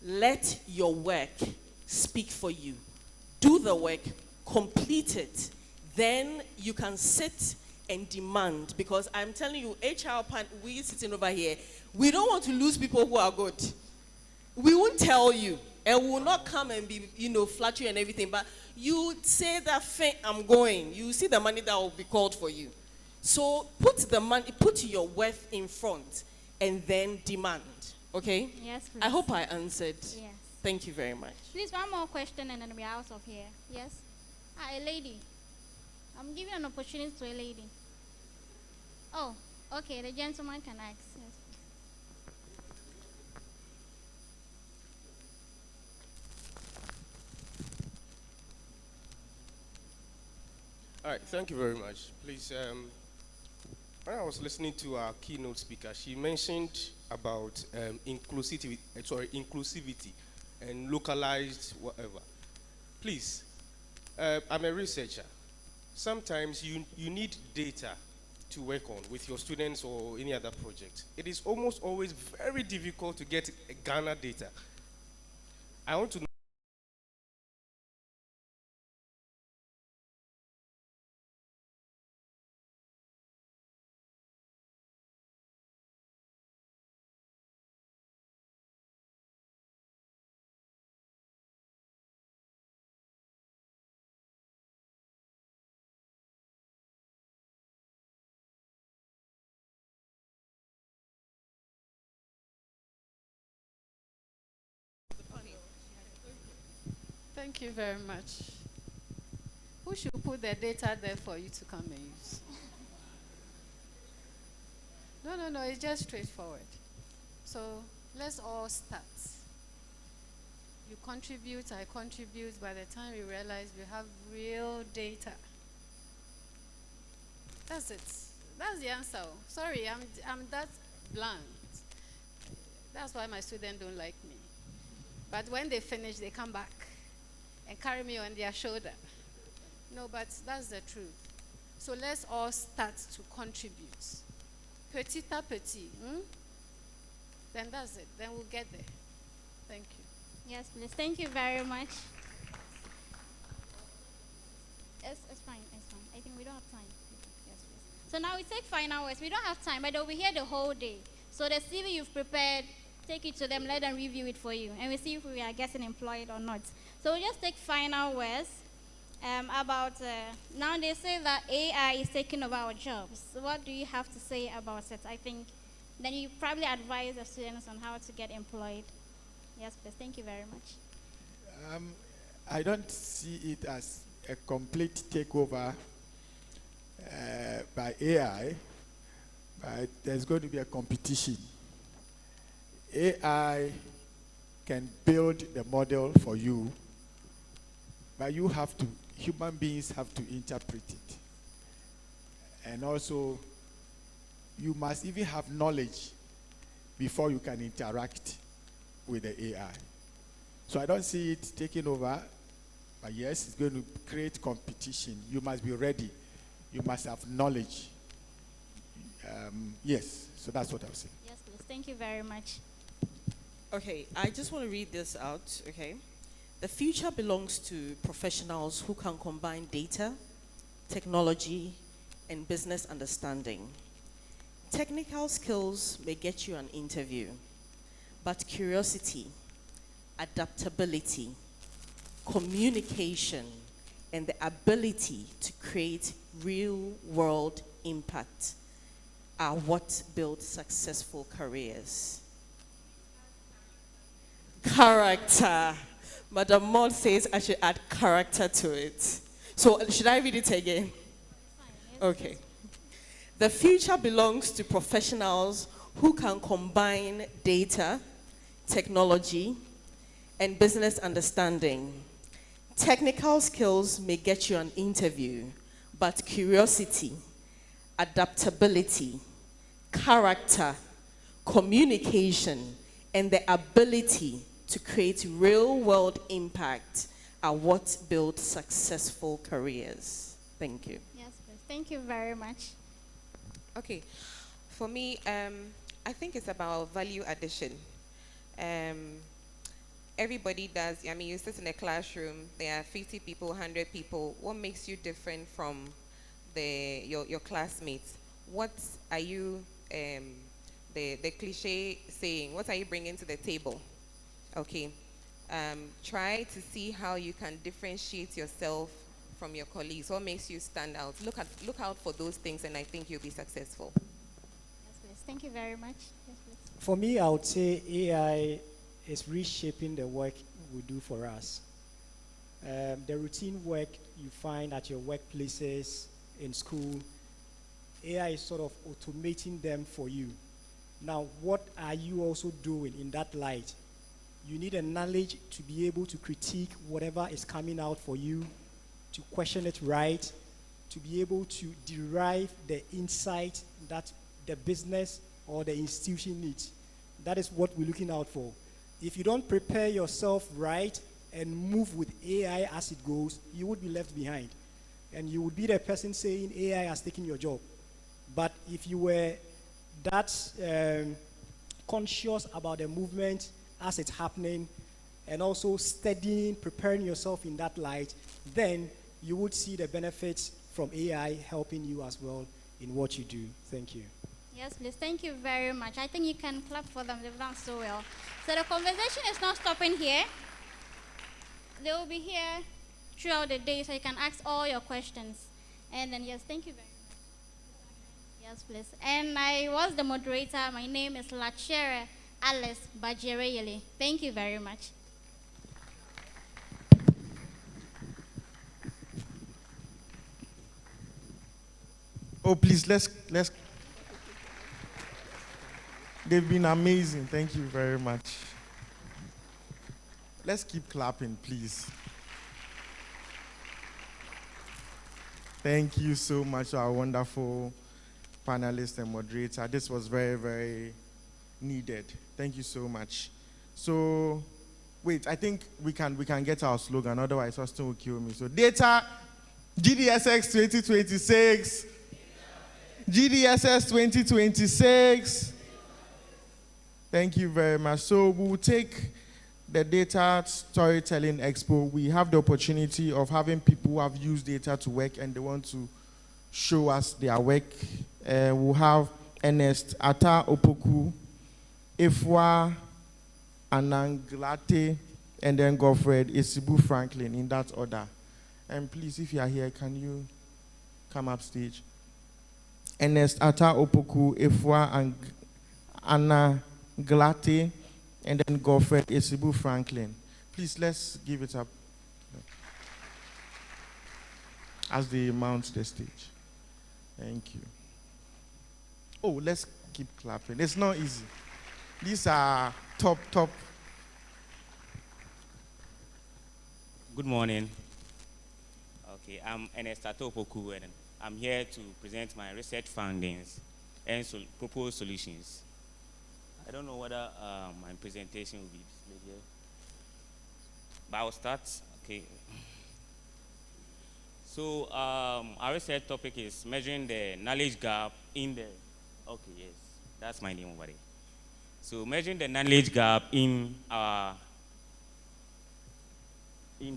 S7: Let your work speak for you. Do the work, complete it. Then you can sit and demand, because I'm telling you, HR, we sitting over here, we don't want to lose people who are good. We won't tell you, and we will not come and be, flat you and everything, but you say that thing, I'm going. You see the money that will be called for you. So put your worth in front, and then demand. Okay?
S4: Yes, please.
S7: I hope I answered.
S4: Yes.
S7: Thank you very much.
S4: Please, one more question, and then we're out of here. Yes? A lady. I'm giving an opportunity to a lady. Oh, okay, the gentleman can ask. Yes.
S10: All right, thank you very much. Please, when I was listening to our keynote speaker, she mentioned about inclusivity and localized whatever. Please, I'm a researcher. Sometimes you need data to work on with your students or any other project. It is almost always very difficult to get Ghana data. I want to know.
S1: Thank you very much. Who should put the data there for you to come and use? No, it's just straightforward. So let's all start. You contribute, I contribute. By the time we realize we have real data. That's it. That's the answer. Sorry, I'm that blunt. That's why my students don't like me. But when they finish, they come back and carry me on their shoulder. No, but that's the truth. So let's all start to contribute. Petit à petit. Then that's it. Then we'll get there. Thank you.
S4: Yes, please. Thank you very much. It's fine. I think we don't have time. Yes, please. So now we take final words. We don't have time, but they'll be here the whole day. So the CV you've prepared, take it to them, let them review it for you, and we'll see if we are getting employed or not. So we'll just take final words about, now they say that AI is taking over our jobs. So what do you have to say about it? I think Then you probably advise the students on how to get employed. Yes, please. Thank you very much.
S8: I don't see it as a complete takeover by AI, but there's going to be a competition. AI can build the model for you, but human beings have to interpret it. And also, you must even have knowledge before you can interact with the AI. So I don't see it taking over, but yes, it's going to create competition. You must be ready. You must have knowledge. Yes, so that's what I was saying.
S4: Yes, please. Thank you very much.
S7: Okay, I just want to read this out, okay? The future belongs to professionals who can combine data, technology, and business understanding. Technical skills may get you an interview, but curiosity, adaptability, communication, and the ability to create real-world impact are what build successful careers. Character. Madam Maud says I should add character to it. So should I read it again? Okay. The future belongs to professionals who can combine data, technology, and business understanding. Technical skills may get you an interview, but curiosity, adaptability, character, communication, and the ability to create real-world impact are what build successful careers. Thank you.
S4: Yes, please. Thank you very much.
S6: Okay. For me, I think it's about value addition. Everybody does, I mean, you sit in a classroom, there are 50 people, 100 people. What makes you different from your classmates? What are you, the cliche saying, what are you bringing to the table? Okay. Try to see how you can differentiate yourself from your colleagues. What makes you stand out? Look out for those things, and I think you'll be successful.
S4: Yes, please. Thank you very much. Yes, please.
S5: For me, I would say AI is reshaping the work we do for us. The routine work you find at your workplaces, in school, AI is sort of automating them for you. Now, what are you also doing in that light? You need a knowledge to be able to critique whatever is coming out for you, to question it right, to be able to derive the insight that the business or the institution needs. That is what we're looking out for. If you don't prepare yourself right and move with AI as it goes, you would be left behind. And you would be the person saying AI has taken your job. But if you were that conscious about the movement as it's happening, and also studying, preparing yourself in that light, then you would see the benefits from AI helping you as well in what you do. Thank you.
S4: Yes, please. Thank you very much. I think you can clap for them. They've done so well. So the conversation is not stopping here. They will be here throughout the day, so you can ask all your questions. And then, yes, thank you very much. Yes, please. And I was the moderator. My name is Lachere Alice Bajereyele. Thank you very much.
S2: Oh, please, let's. They've been amazing. Thank you very much. Let's keep clapping, please. Thank you so much, our wonderful panelist and moderator. This was very, very needed. Thank you so much. So, wait, I think we can get our slogan, otherwise Austin will kill me. So, data, GDSX 2026, GDSS 2026. Thank you very much. So, we will take the Data Storytelling Expo. We have the opportunity of having people who have used data to work and they want to show us their work. We'll have Ernest Ata Opoku, Efwa Ananglate, and then Godfred Isibu Franklin, in that order. And please, if you are here, can you come up stage? Ernest Ata Opoku, Efwa Anna Glate, and then Godfred Esibu Franklin. Please, let's give it up as they mount the stage. Thank you. Oh, let's keep clapping. It's not easy. These are top.
S11: Good morning. Okay, I'm Ernest Atopoku, and I'm here to present my research findings and proposed solutions. I don't know whether my presentation will be displayed here, but I'll start. Okay. So our research topic is measuring the knowledge gap in the. Okay, yes, that's my name over there. So measuring the knowledge gap in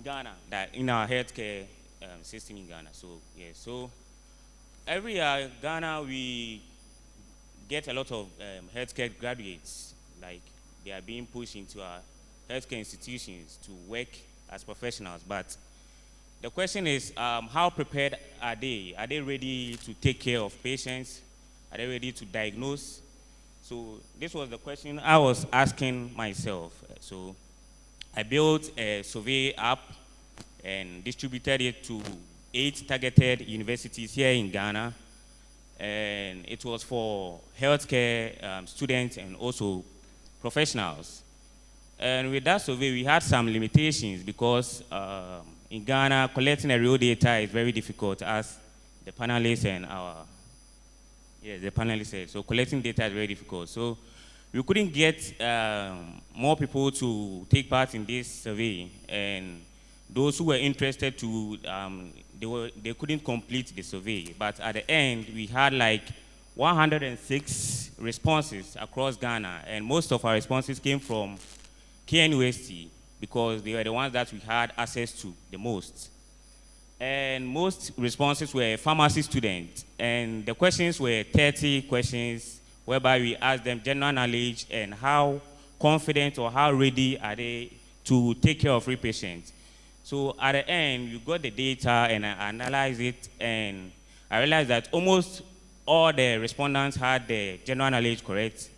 S11: Ghana, that in our healthcare system in Ghana. So yeah, so every year Ghana we get a lot of healthcare graduates, like they are being pushed into our healthcare institutions to work as professionals. But the question is, how prepared are they? Are they ready to take care of patients? Are they ready to diagnose? So this was the question I was asking myself. So I built a survey app and distributed it to 8 targeted universities here in Ghana. And it was for healthcare students and also professionals. And with that survey, we had some limitations because in Ghana, collecting a real data is very difficult, as the panelists and the panelists said. So collecting data is very difficult. So we couldn't get more people to take part in this survey, and those who were interested to, they couldn't complete the survey. But at the end, we had like 106 responses across Ghana, and most of our responses came from KNUST because they were the ones that we had access to the most. And most responses were pharmacy students, and the questions were 30 questions, whereby we asked them general knowledge and how confident or how ready are they to take care of patients. So at the end, we got the data and I analyzed it, and I realized that almost all the respondents had the general knowledge correct.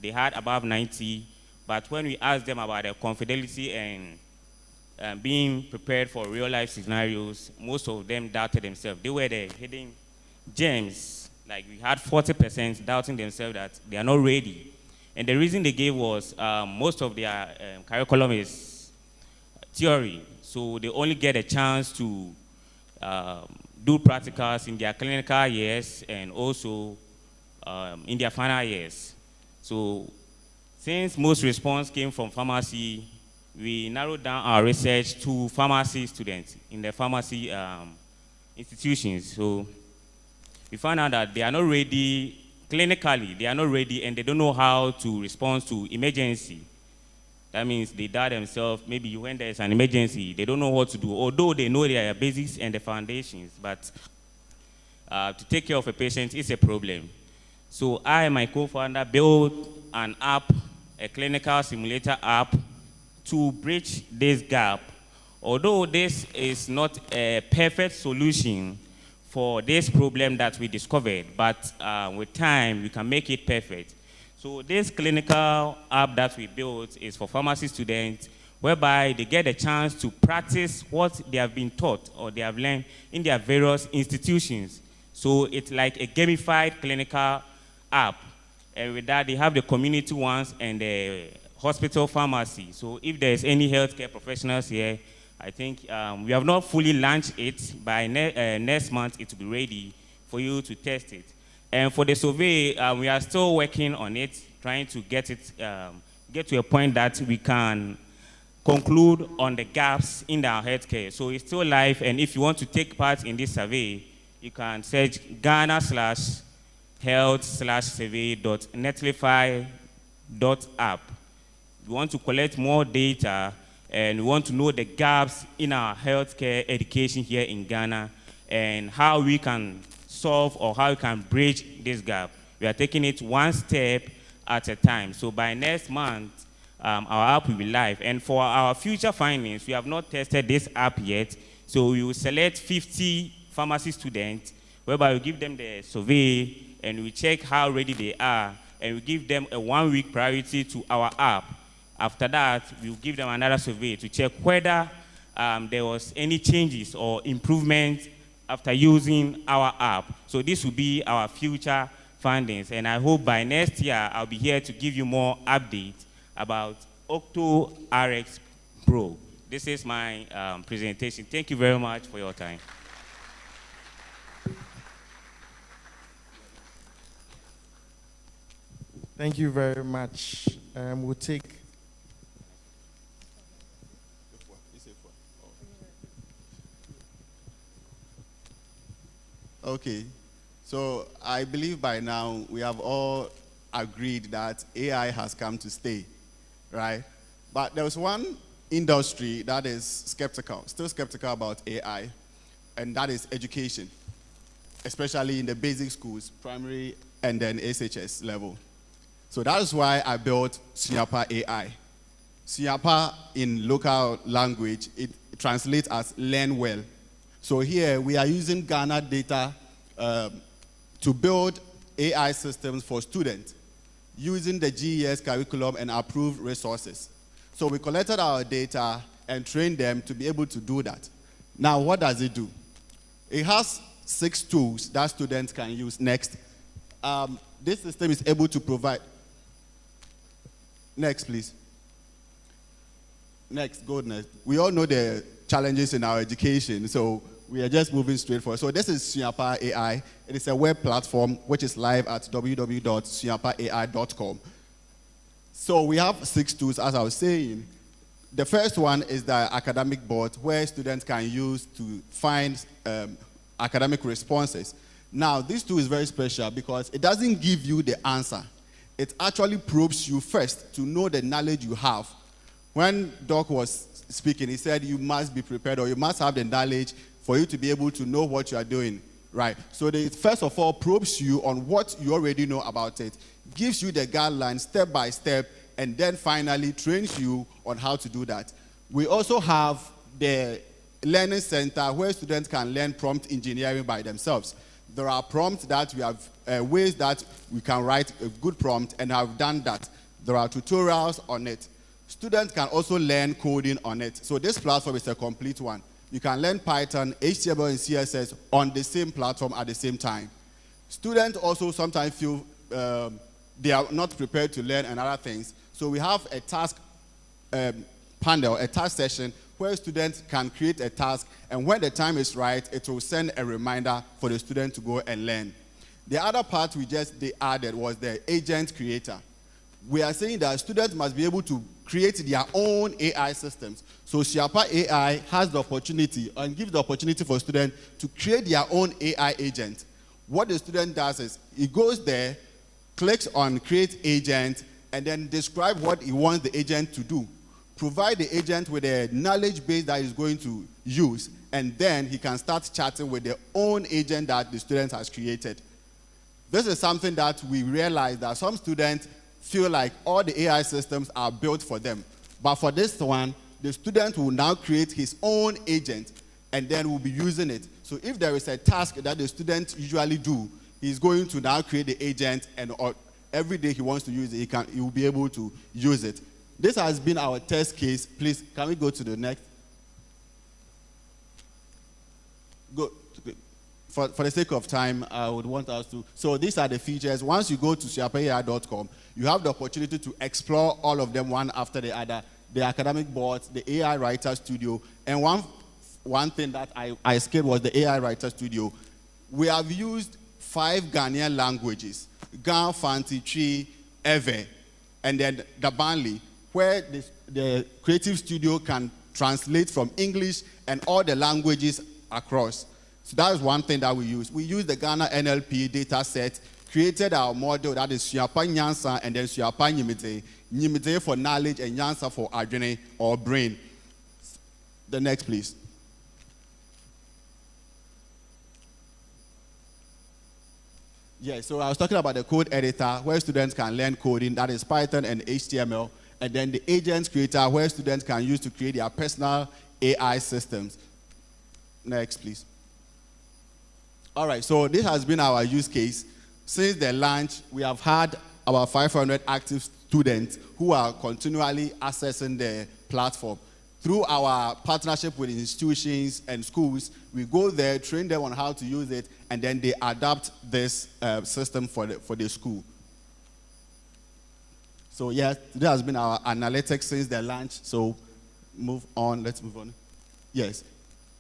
S11: They had above 90, but when we asked them about their confidentiality and being prepared for real life scenarios, most of them doubted themselves. They were the hidden gems. Like we had 40% doubting themselves that they are not ready. And the reason they gave was most of their curriculum is theory. So they only get a chance to do practicals in their clinical years and also in their final years. So since most response came from pharmacy, we narrowed down our research to pharmacy students in the pharmacy institutions. So we found out that they are not ready, clinically, they are not ready, and they don't know how to respond to emergency. That means they doubt themselves. Maybe when there's an emergency, they don't know what to do, although they know their basics and the foundations, but to take care of a patient is a problem. So I and my co-founder built an app, a clinical simulator app, to bridge this gap. Although this is not a perfect solution for this problem that we discovered, but with time, we can make it perfect. So this clinical app that we built is for pharmacy students, whereby they get a chance to practice what they have been taught or they have learned in their various institutions. So it's like a gamified clinical app. And with that, they have the community ones and the hospital pharmacy. So if there's any healthcare professionals here, I think we have not fully launched it. By next month, it will be ready for you to test it. And for the survey, we are still working on it, trying to get it, get to a point that we can conclude on the gaps in our healthcare. So it's still live, and if you want to take part in this survey, you can search Ghana/health/survey.netlify.app. We want to collect more data, and we want to know the gaps in our healthcare education here in Ghana and how we can solve or how we can bridge this gap. We are taking it one step at a time. So by next month, our app will be live. And for our future findings, we have not tested this app yet. So we will select 50 pharmacy students, whereby we give them the survey and we check how ready they are. and we give them a 1-week priority to our app. After that, we'll give them another survey to check whether there was any changes or improvement after using our app. So this will be our future findings, and I hope by next year I'll be here to give you more updates about Octo RX Pro. This is my presentation. Thank you very much for your time.
S2: Thank you very much. We'll take.
S12: Okay, so I believe by now we have all agreed that AI has come to stay, right? But there was one industry that is skeptical, still skeptical about AI, and that is education, especially in the basic schools, primary and then SHS level. So that is why I built Sunyapa AI. Sunyapa in local language, it translates as learn well. So here we are using Ghana data to build AI systems for students using the GES curriculum and approved resources. So we collected our data and trained them to be able to do that. Now, what does it do? It has 6 tools that students can use. Next. This system is able to provide. Next, please. Next, go next. We all know the challenges in our education, so we are just moving straight forward. So this is Sunyapa AI. It is a web platform which is live at www.sunyapaai.com. So we have 6 tools, as I was saying. The first one is the academic board, where students can use to find academic responses. Now, this tool is very special because it doesn't give you the answer. It actually probes you first to know the knowledge you have. When Doc was speaking, he said you must be prepared, or you must have the knowledge for you to be able to know what you are doing, right? So it first of all probes you on what you already know about it, gives you the guidelines step by step, and then finally trains you on how to do that. We also have the learning center where students can learn prompt engineering by themselves. There are prompts that we have, ways that we can write a good prompt, and I've done that. There are tutorials on it. Students can also learn coding on it. So this platform is a complete one. You can learn Python, HTML, and CSS on the same platform at the same time. Students also sometimes feel they are not prepared to learn and other things. So we have a task panel, a task session, where students can create a task, and when the time is right, it will send a reminder for the student to go and learn. The other part they added was the agent creator. We are saying that students must be able to create their own AI systems. So Sunyapa AI has the opportunity and gives the opportunity for students to create their own AI agent. What the student does is he goes there, clicks on create agent, and then describe what he wants the agent to do. Provide the agent with a knowledge base that he's going to use, and then he can start chatting with their own agent that the student has created. This is something that we realize that some students feel like all the AI systems are built for them. But for this one, the student will now create his own agent, and then will be using it. So if there is a task that the student usually do, he's going to now create the agent, and every day he wants to use it, he will be able to use it. This has been our test case. Please, can we go to the next? Go. For the sake of time, I would want us to. So these are the features. Once you go to sunyapaai.com, you have the opportunity to explore all of them one after the other. The academic boards, the AI Writer Studio, and one thing that I skipped was the AI Writer Studio. We have used 5 Ghanaian languages: Gan, Fanti, Twi, Ewe, and then Dabanli, where the Creative Studio can translate from English and all the languages across. So that is one thing that we use. We use the Ghana NLP data set, created our model that is Sunyapa Nyansa and then Sunyapa Nyimite. Nyimite for knowledge and Nyansa for adwene or brain. The next, please. Yeah, so I was talking about the code editor where students can learn coding, that is Python and HTML, and then the agents creator where students can use to create their personal AI systems. Next, please. All right, so this has been our use case. Since the launch, we have had about 500 active students who are continually accessing the platform. Through our partnership with institutions and schools, we go there, train them on how to use it, and then they adapt this system for the school. So yeah, today has been our analytics since the launch. So let's move on. Yes,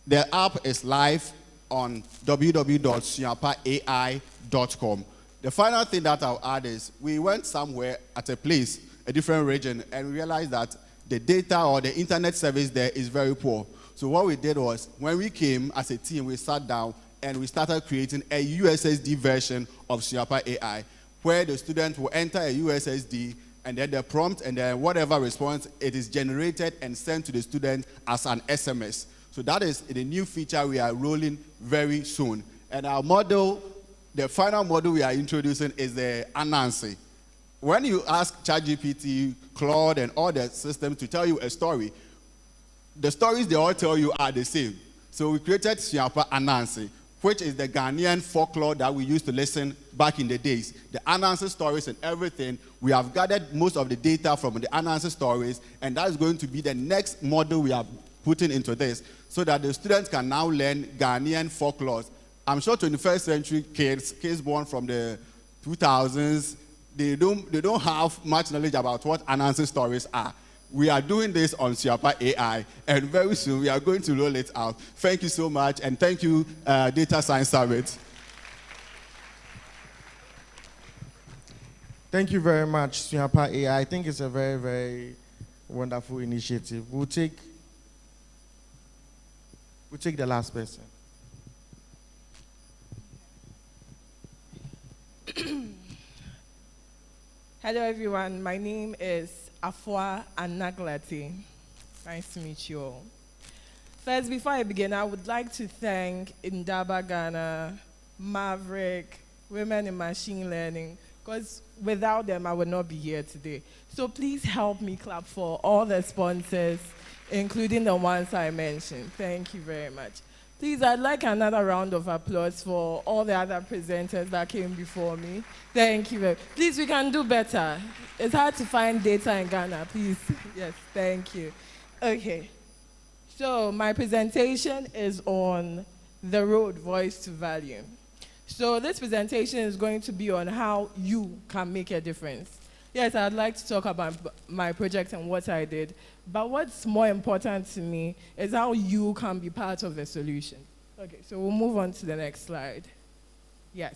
S12: the app is live on www.suapaai.com. The final thing that I'll add is we went somewhere at a place, a different region, and we realized that the data or the internet service there is very poor. So what we did was, when we came as a team, we sat down and we started creating a USSD version of Suapa AI, where the student will enter a USSD, and then the prompt, and then whatever response, it is generated and sent to the student as an SMS. So that is the new feature we are rolling very soon. And our model, the final model we are introducing is the Anansi. When you ask ChatGPT, Claude, and all the systems to tell you a story, the stories they all tell you are the same. So we created Suapa Anansi, which is the Ghanaian folklore that we used to listen back in the days. The Anansi stories and everything, we have gathered most of the data from the Anansi stories, and that is going to be the next model we are putting into this, so that the students can now learn Ghanaian folklore. I'm sure 21st century kids born from the 2000s, they don't have much knowledge about what Anansi stories are. We are doing this on Suapa AI, and very soon we are going to roll it out. Thank you so much, and thank you, Data Science Summit.
S2: Thank you very much, Suapa AI. I think it's a very, very wonderful initiative. We'll take the last person.
S13: Hello, everyone. My name is Afua Anaglati. Nice to meet you all. First, before I begin, I would like to thank Indaba Ghana, Maverick, Women in Machine Learning, because without them, I would not be here today. So please help me clap for all the sponsors, including the ones I mentioned. Thank you very much. Please, I'd like another round of applause for all the other presenters that came before me. Thank you. Please, we can do better. It's hard to find data in Ghana. Please. Yes, thank you. Okay. So my presentation is on the road voice to value. So this presentation is going to be on how you can make a difference. Yes, I'd like to talk about my project and what I did, but what's more important to me is how you can be part of the solution. Okay, so we'll move on to the next slide. Yes.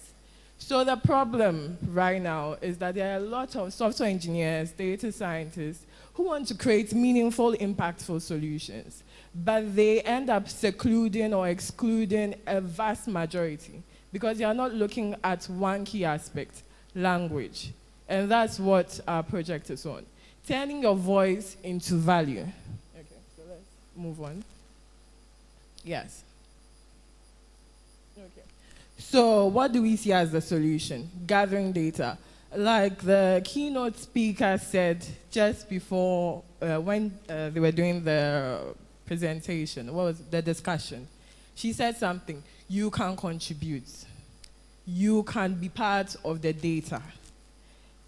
S13: So the problem right now is that there are a lot of software engineers, data scientists, who want to create meaningful, impactful solutions, but they end up secluding or excluding a vast majority because they are not looking at one key aspect, language. And that's what our project is on. Turning your voice into value. Okay, so let's move on. Yes. Okay. So what do we see as the solution? Gathering data. Like the keynote speaker said just before, when they were doing the presentation, what was the discussion? She said something, you can contribute. You can be part of the data.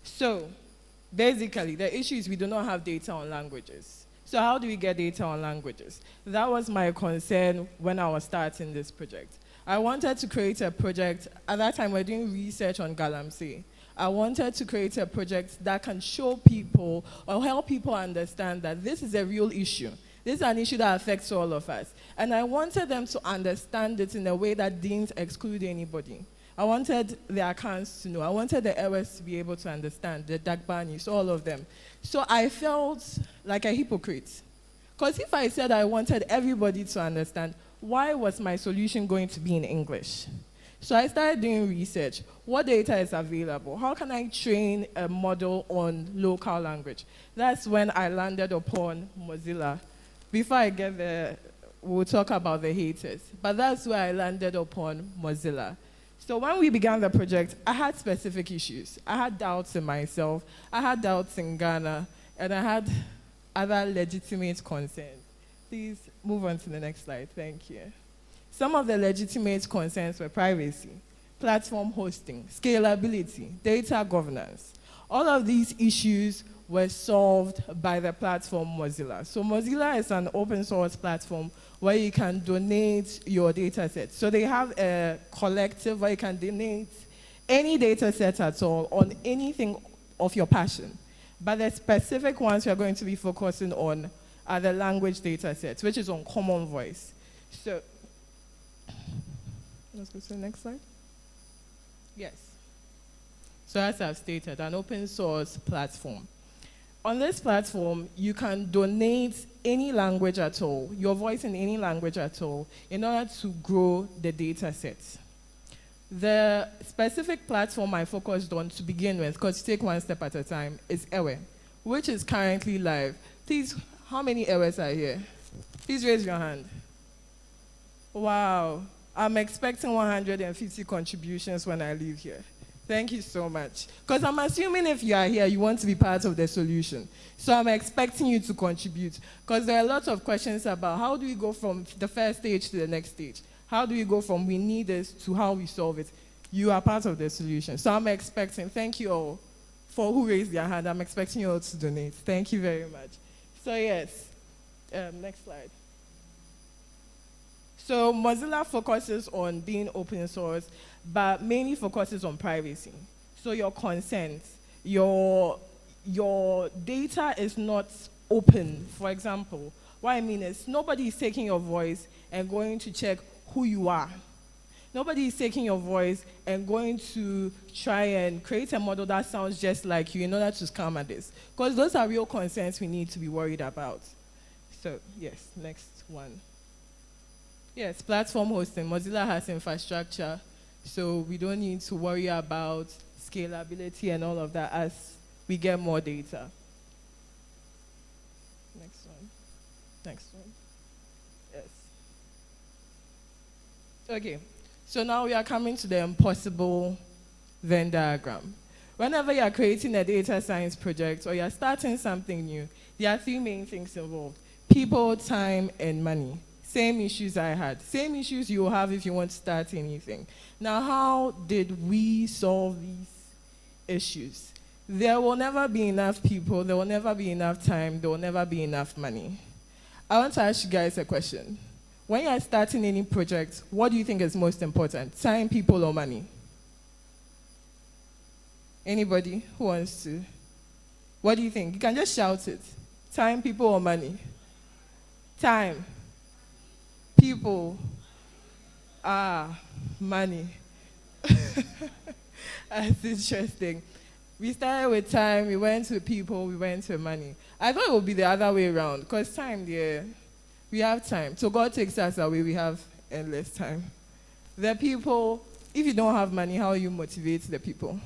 S13: So, basically, the issue is we do not have data on languages. So how do we get data on languages? That was my concern when I was starting this project. I wanted to create a project, at that time we were doing research on Galamsey. I wanted to create a project that can show people or help people understand that this is a real issue. This is an issue that affects all of us. And I wanted them to understand it in a way that didn't exclude anybody. I wanted the accounts to know. I wanted the errors to be able to understand, the Dagbanis, all of them. So I felt like a hypocrite. Because if I said I wanted everybody to understand, why was my solution going to be in English? So I started doing research. What data is available? How can I train a model on local language? That's when I landed upon Mozilla. Before I get there, we'll talk about the haters. But that's where I landed upon Mozilla. So when we began the project, I had specific issues. I had doubts in myself, I had doubts in Ghana, and I had other legitimate concerns. Please move on to the next slide, thank you. Some of the legitimate concerns were privacy, platform hosting, scalability, data governance. All of these issues were solved by the platform Mozilla. So Mozilla is an open source platform where you can donate your data sets. So they have a collective where you can donate any data set at all on anything of your passion. But the specific ones we are going to be focusing on are the language data sets, which is on Common Voice. So, let's go to the next slide. Yes. So as I've stated, an open source platform. On this platform, you can donate any language at all, your voice in any language at all, in order to grow the data sets. The specific platform I focused on to begin with, because you take one step at a time, is Ewe, which is currently live. Please, how many Ewes are here? Please raise your hand. Wow, I'm expecting 150 contributions when I leave here. Thank you so much. Because I'm assuming if you are here, you want to be part of the solution. So I'm expecting you to contribute. Because there are lots of questions about how do we go from the first stage to the next stage? How do we go from we need this to how we solve it? You are part of the solution. So I'm expecting, thank you all for who raised their hand. I'm expecting you all to donate. Thank you very much. So yes, next slide. So Mozilla focuses on being open source, but mainly focuses on privacy. So your consent, your data is not open. For example, what I mean is nobody is taking your voice and going to check who you are. Nobody is taking your voice and going to try and create a model that sounds just like you in order to scam at this. Because those are real concerns we need to be worried about. So, yes, next one. Yes, platform hosting. Mozilla has infrastructure, so we don't need to worry about scalability and all of that as we get more data. Next one. Next one. Yes. Okay, so now we are coming to the impossible Venn diagram. Whenever you are creating a data science project or you are starting something new, there are three main things involved: people, time, and money. Same issues I had. Same issues you will have if you want to start anything. Now, how did we solve these issues? There will never be enough people, there will never be enough time, there will never be enough money. I want to ask you guys a question. When you are starting any project, what do you think is most important? Time, people, or money? Anybody who wants to? What do you think? You can just shout it. Time, people, or money? Time. People. Money. That's interesting. We started with time, we went to people, we went to money. I thought it would be the other way around, because time, yeah, we have time. So God takes us away, we have endless time. The people, if you don't have money, how you motivate the people?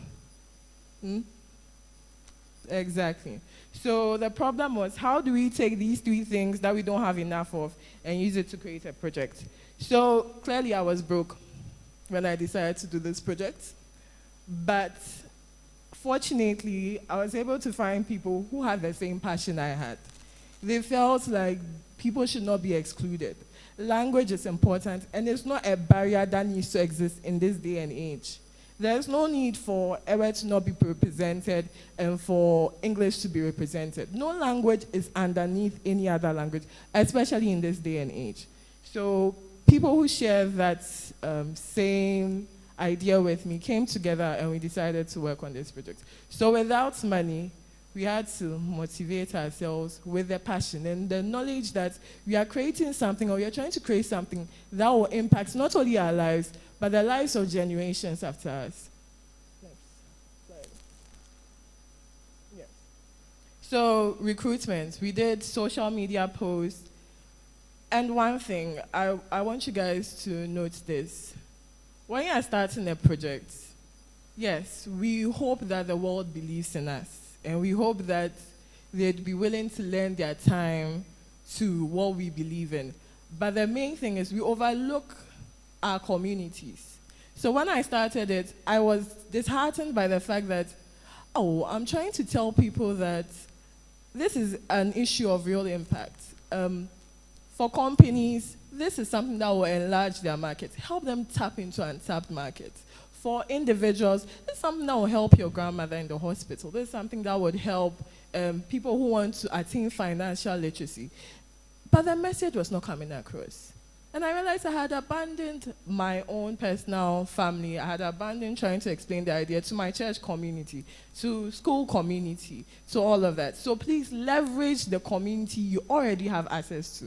S13: Exactly. So the problem was, how do we take these three things that we don't have enough of and use it to create a project? So clearly I was broke when I decided to do this project. But fortunately, I was able to find people who had the same passion I had. They felt like people should not be excluded. Language is important, and it's not a barrier that needs to exist in this day and age. There's no need for Ewe to not be represented and for English to be represented. No language is underneath any other language, especially in this day and age. So people who share that same idea with me came together and we decided to work on this project. So without money, we had to motivate ourselves with the passion and the knowledge that we are creating something, or we are trying to create something that will impact not only our lives, but the lives of generations after us. Next slide. Yeah. So recruitment, we did social media posts. And one thing, I want you guys to note this. When you are starting a project, yes, we hope that the world believes in us. And we hope that they'd be willing to lend their time to what we believe in. But the main thing is we overlook our communities. So when I started it, I was disheartened by the fact that, I'm trying to tell people that this is an issue of real impact. For companies, this is something that will enlarge their market, help them tap into untapped markets. For individuals, this is something that will help your grandmother in the hospital. This is something that would help people who want to attain financial literacy. But the message was not coming across. And I realized I had abandoned my own personal family. I had abandoned trying to explain the idea to my church community, to school community, to all of that. So please leverage the community you already have access to.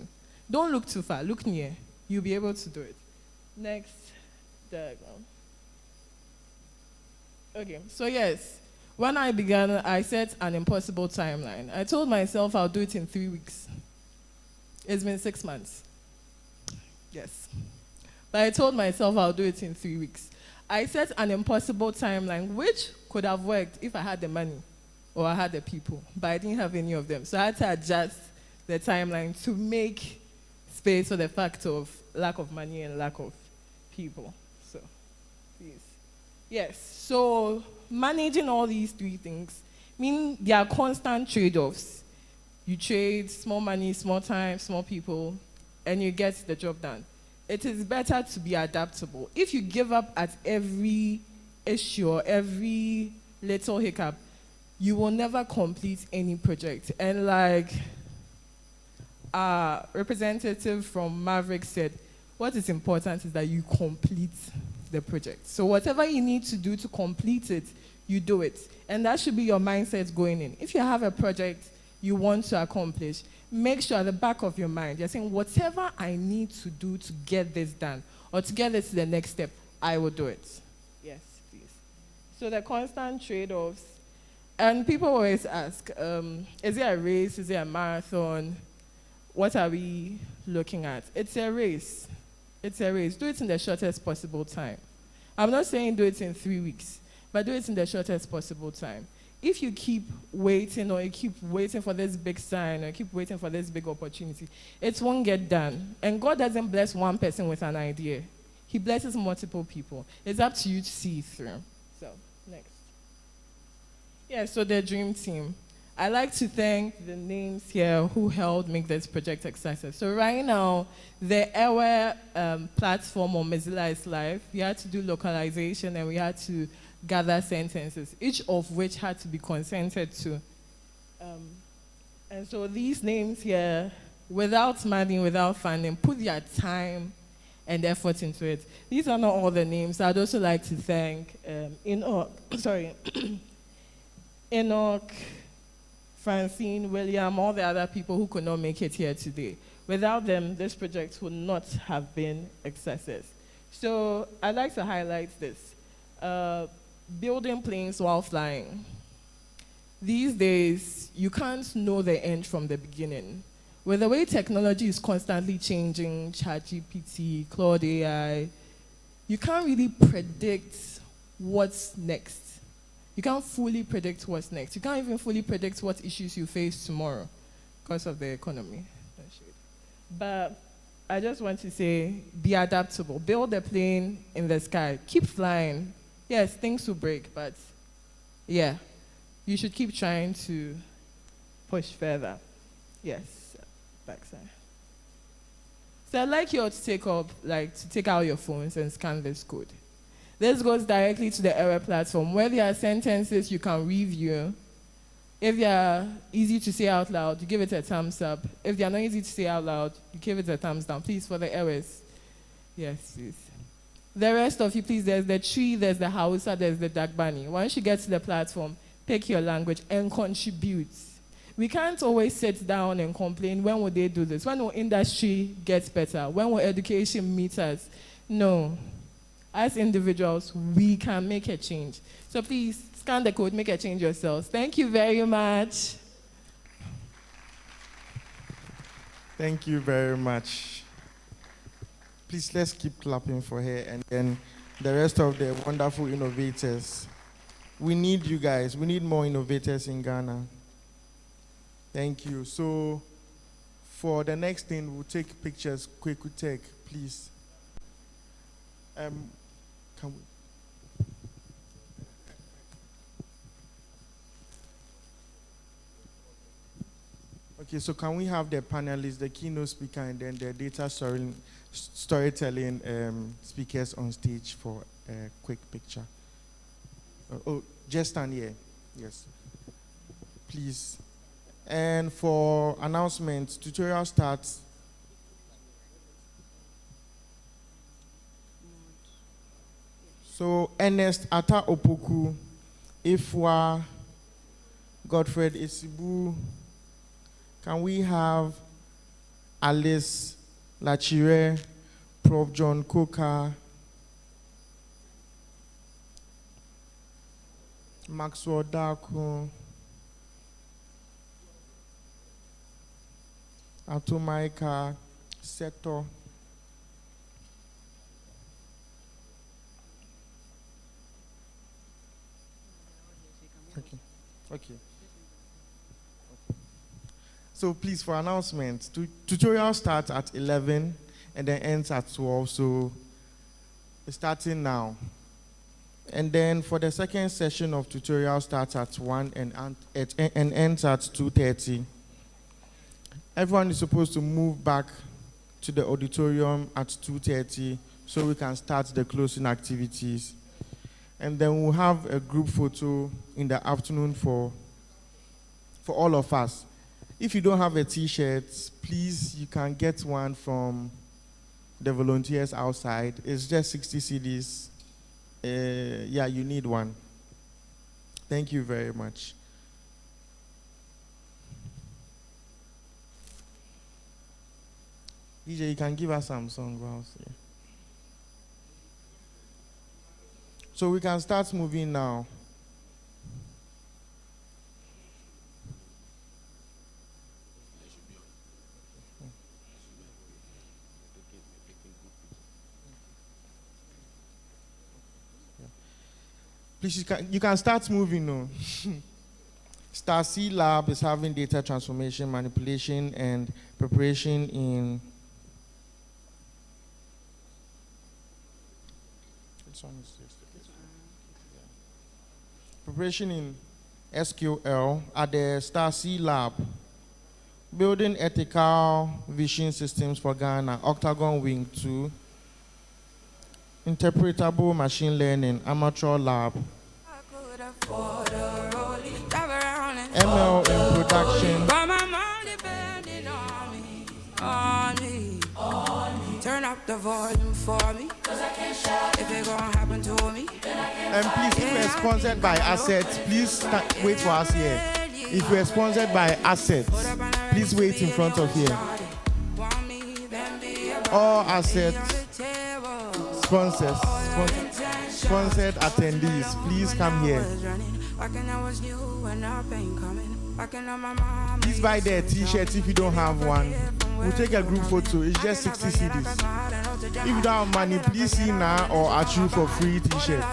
S13: Don't look too far, look near. You'll be able to do it. Next diagram. Okay, so yes, when I began, I set an impossible timeline. I told myself I'll do it in 3 weeks. It's been 6 months. Yes. But I told myself I'll do it in 3 weeks. I set an impossible timeline, which could have worked if I had the money or I had the people, but I didn't have any of them. So I had to adjust the timeline to make space for the fact of lack of money and lack of people. So, please. Yes, so managing all these 3 things mean there are constant trade-offs. You trade small money, small time, small people, and you get the job done. It is better to be adaptable. If you give up at every issue or every little hiccup, you will never complete any project. And like our representative from Maverick said, what is important is that you complete the project. So whatever you need to do to complete it, you do it. And that should be your mindset going in. If you have a project you want to accomplish, make sure at the back of your mind, you're saying, whatever I need to do to get this done, or to get this to the next step, I will do it. Yes, please. So the constant trade-offs, and people always ask, is it a race, is it a marathon? What are we looking at? It's a race. It's a race. Do it in the shortest possible time. I'm not saying do it in 3 weeks, but do it in the shortest possible time. If you keep waiting, or you keep waiting for this big sign, or you keep waiting for this big opportunity, it won't get done. And God doesn't bless one person with an idea. He blesses multiple people. It's up to you to see it through. So, next. Yeah, so the dream team. I like to thank the names here who helped make this project a success. So right now, the Ewe platform on Mozilla is live. We had to do localization, and we had to gather sentences, each of which had to be consented to. And so these names here, without money, without funding, put their time and effort into it. These are not all the names. I'd also like to thank Enoch, Francine, William, all the other people who could not make it here today. Without them, this project would not have been a success. So I'd like to highlight this. Building planes while flying. These days, you can't know the end from the beginning. With the way technology is constantly changing, ChatGPT, Claude AI, you can't really predict what's next. You can't fully predict what's next. You can't even fully predict what issues you face tomorrow because of the economy. But I just want to say, be adaptable. Build a plane in the sky. Keep flying. Yes, things will break, but yeah, you should keep trying to push further. Yes, backside. So I'd like you all to take out your phones and scan this code. This goes directly to the Error platform, where there are sentences you can review. If they are easy to say out loud, you give it a thumbs up. If they are not easy to say out loud, you give it a thumbs down. Please, for the errors. Yes, please. The rest of you, please, there's the tree, there's the Hausa, there's the Dagbani. Once you get to the platform, pick your language and contribute. We can't always sit down and complain, when will they do this? When will industry get better? When will education meet us? No. As individuals, we can make a change. So please, scan the code, make a change yourselves. Thank you very much.
S2: Thank you very much. Please, let's keep clapping for her, and then the rest of the wonderful innovators. We need you guys. We need more innovators in Ghana. Thank you. So for the next thing, we'll take pictures. Quick take, please. Can we? Okay, so can we have the panelists, the keynote speaker, and then the data storytelling speakers on stage for a quick picture. Just stand here. Yes. Please. And for announcements, tutorial starts. So, Ernest Ata Opoku, Ifwa, Godfred Isibu, can we have Alice Lachire, Prof. John Coker, Maxwell Daku, Atomaika, Seto, Okay. So please, for announcements, tutorial starts at 11 and then ends at 12. So it's starting now. And then for the second session of tutorial starts at 1 and ends at 2:30. Everyone is supposed to move back to the auditorium at 2:30 so we can start the closing activities. And then we'll have a group photo in the afternoon for all of us. If you don't have a t-shirt, please, you can get one from the volunteers outside. It's just 60 cedis. Yeah, you need one. Thank you very much. DJ, you can give us some song. Yeah. So we can start moving now. Please, you can start moving now. Star C Lab is having data transformation, manipulation, and preparation in preparation in SQL at the Star C Lab. Building ethical vision systems for Ghana, Octagon Wing 2. Interpretable machine learning, amateur lab. ML in production. Turn up the volume for me. If it gonna happen to me. And please, if we're sponsored by Assets, please wait for us here. If we're sponsored by Assets, please wait in front of here. All Assets sponsors, sponsored attendees, please come here. Please buy their t-shirts if you don't have one. We'll take a group photo. It's just 60 cedis. If you don't have money, please see now or at you for free t-shirts.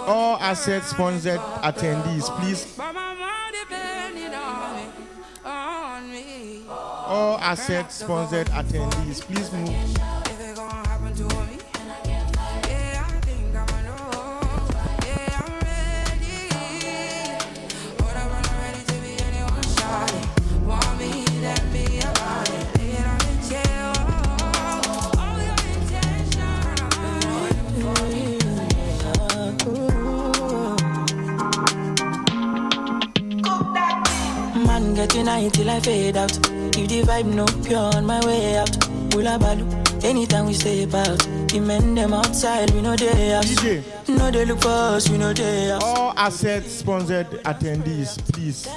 S2: All Assets sponsored attendees, please. All Assets sponsored attendees, please move.
S14: Man, getting high till I fade out. If the vibe no pure on my way out. Ula balu, anytime we step out. The men them outside, we know they out.
S2: DJ.
S14: No, they look for us, we know they out.
S2: All Assets sponsored attendees, please.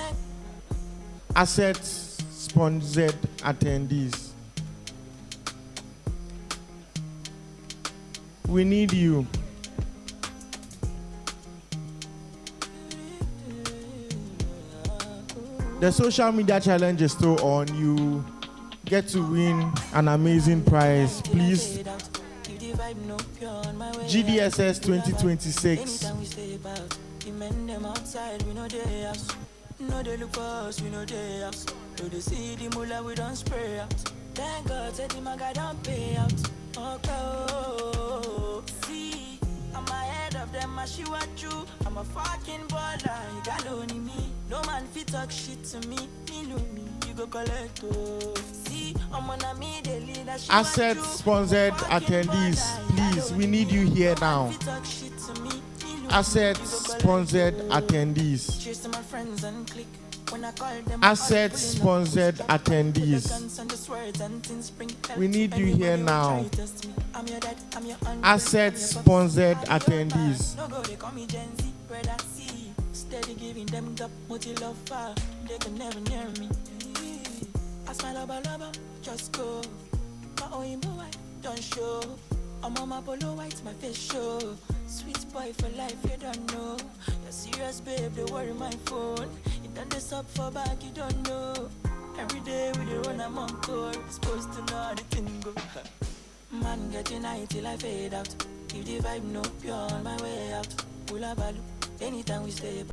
S2: Assets sponsored attendees. We need you. The social media challenge is still on. You get to win an amazing prize. Please, GDSS 2026.
S14: No, they look for us, we know they us. No, they see the mullah, we don't spray out. Thank God, said the maga don't pay out. Okay, see, I'm ahead of them, I see what you. I'm a fucking baller, you got only me. No man fit talk shit to me, me know me. You go collect. See, I'm on a me
S2: Asset sponsored attendees, please, we need you here now. Asset sponsored attendees. Asset sponsored attendees. We need you here now. Asset sponsored attendees.
S14: Steady giving them the multi love fire. They can never near me. I smile lover, just go. My own boy, don't show. I'm on my polo white, my face show. Sweet boy for life, you don't know. You're serious, babe, don't worry my phone. You done this up for back, you don't know. Every day we the run, I'm on call. Supposed to know how the thing go. Man, get united till I fade out. If the vibe no pure on my way out. Ula balu, anytime we stay.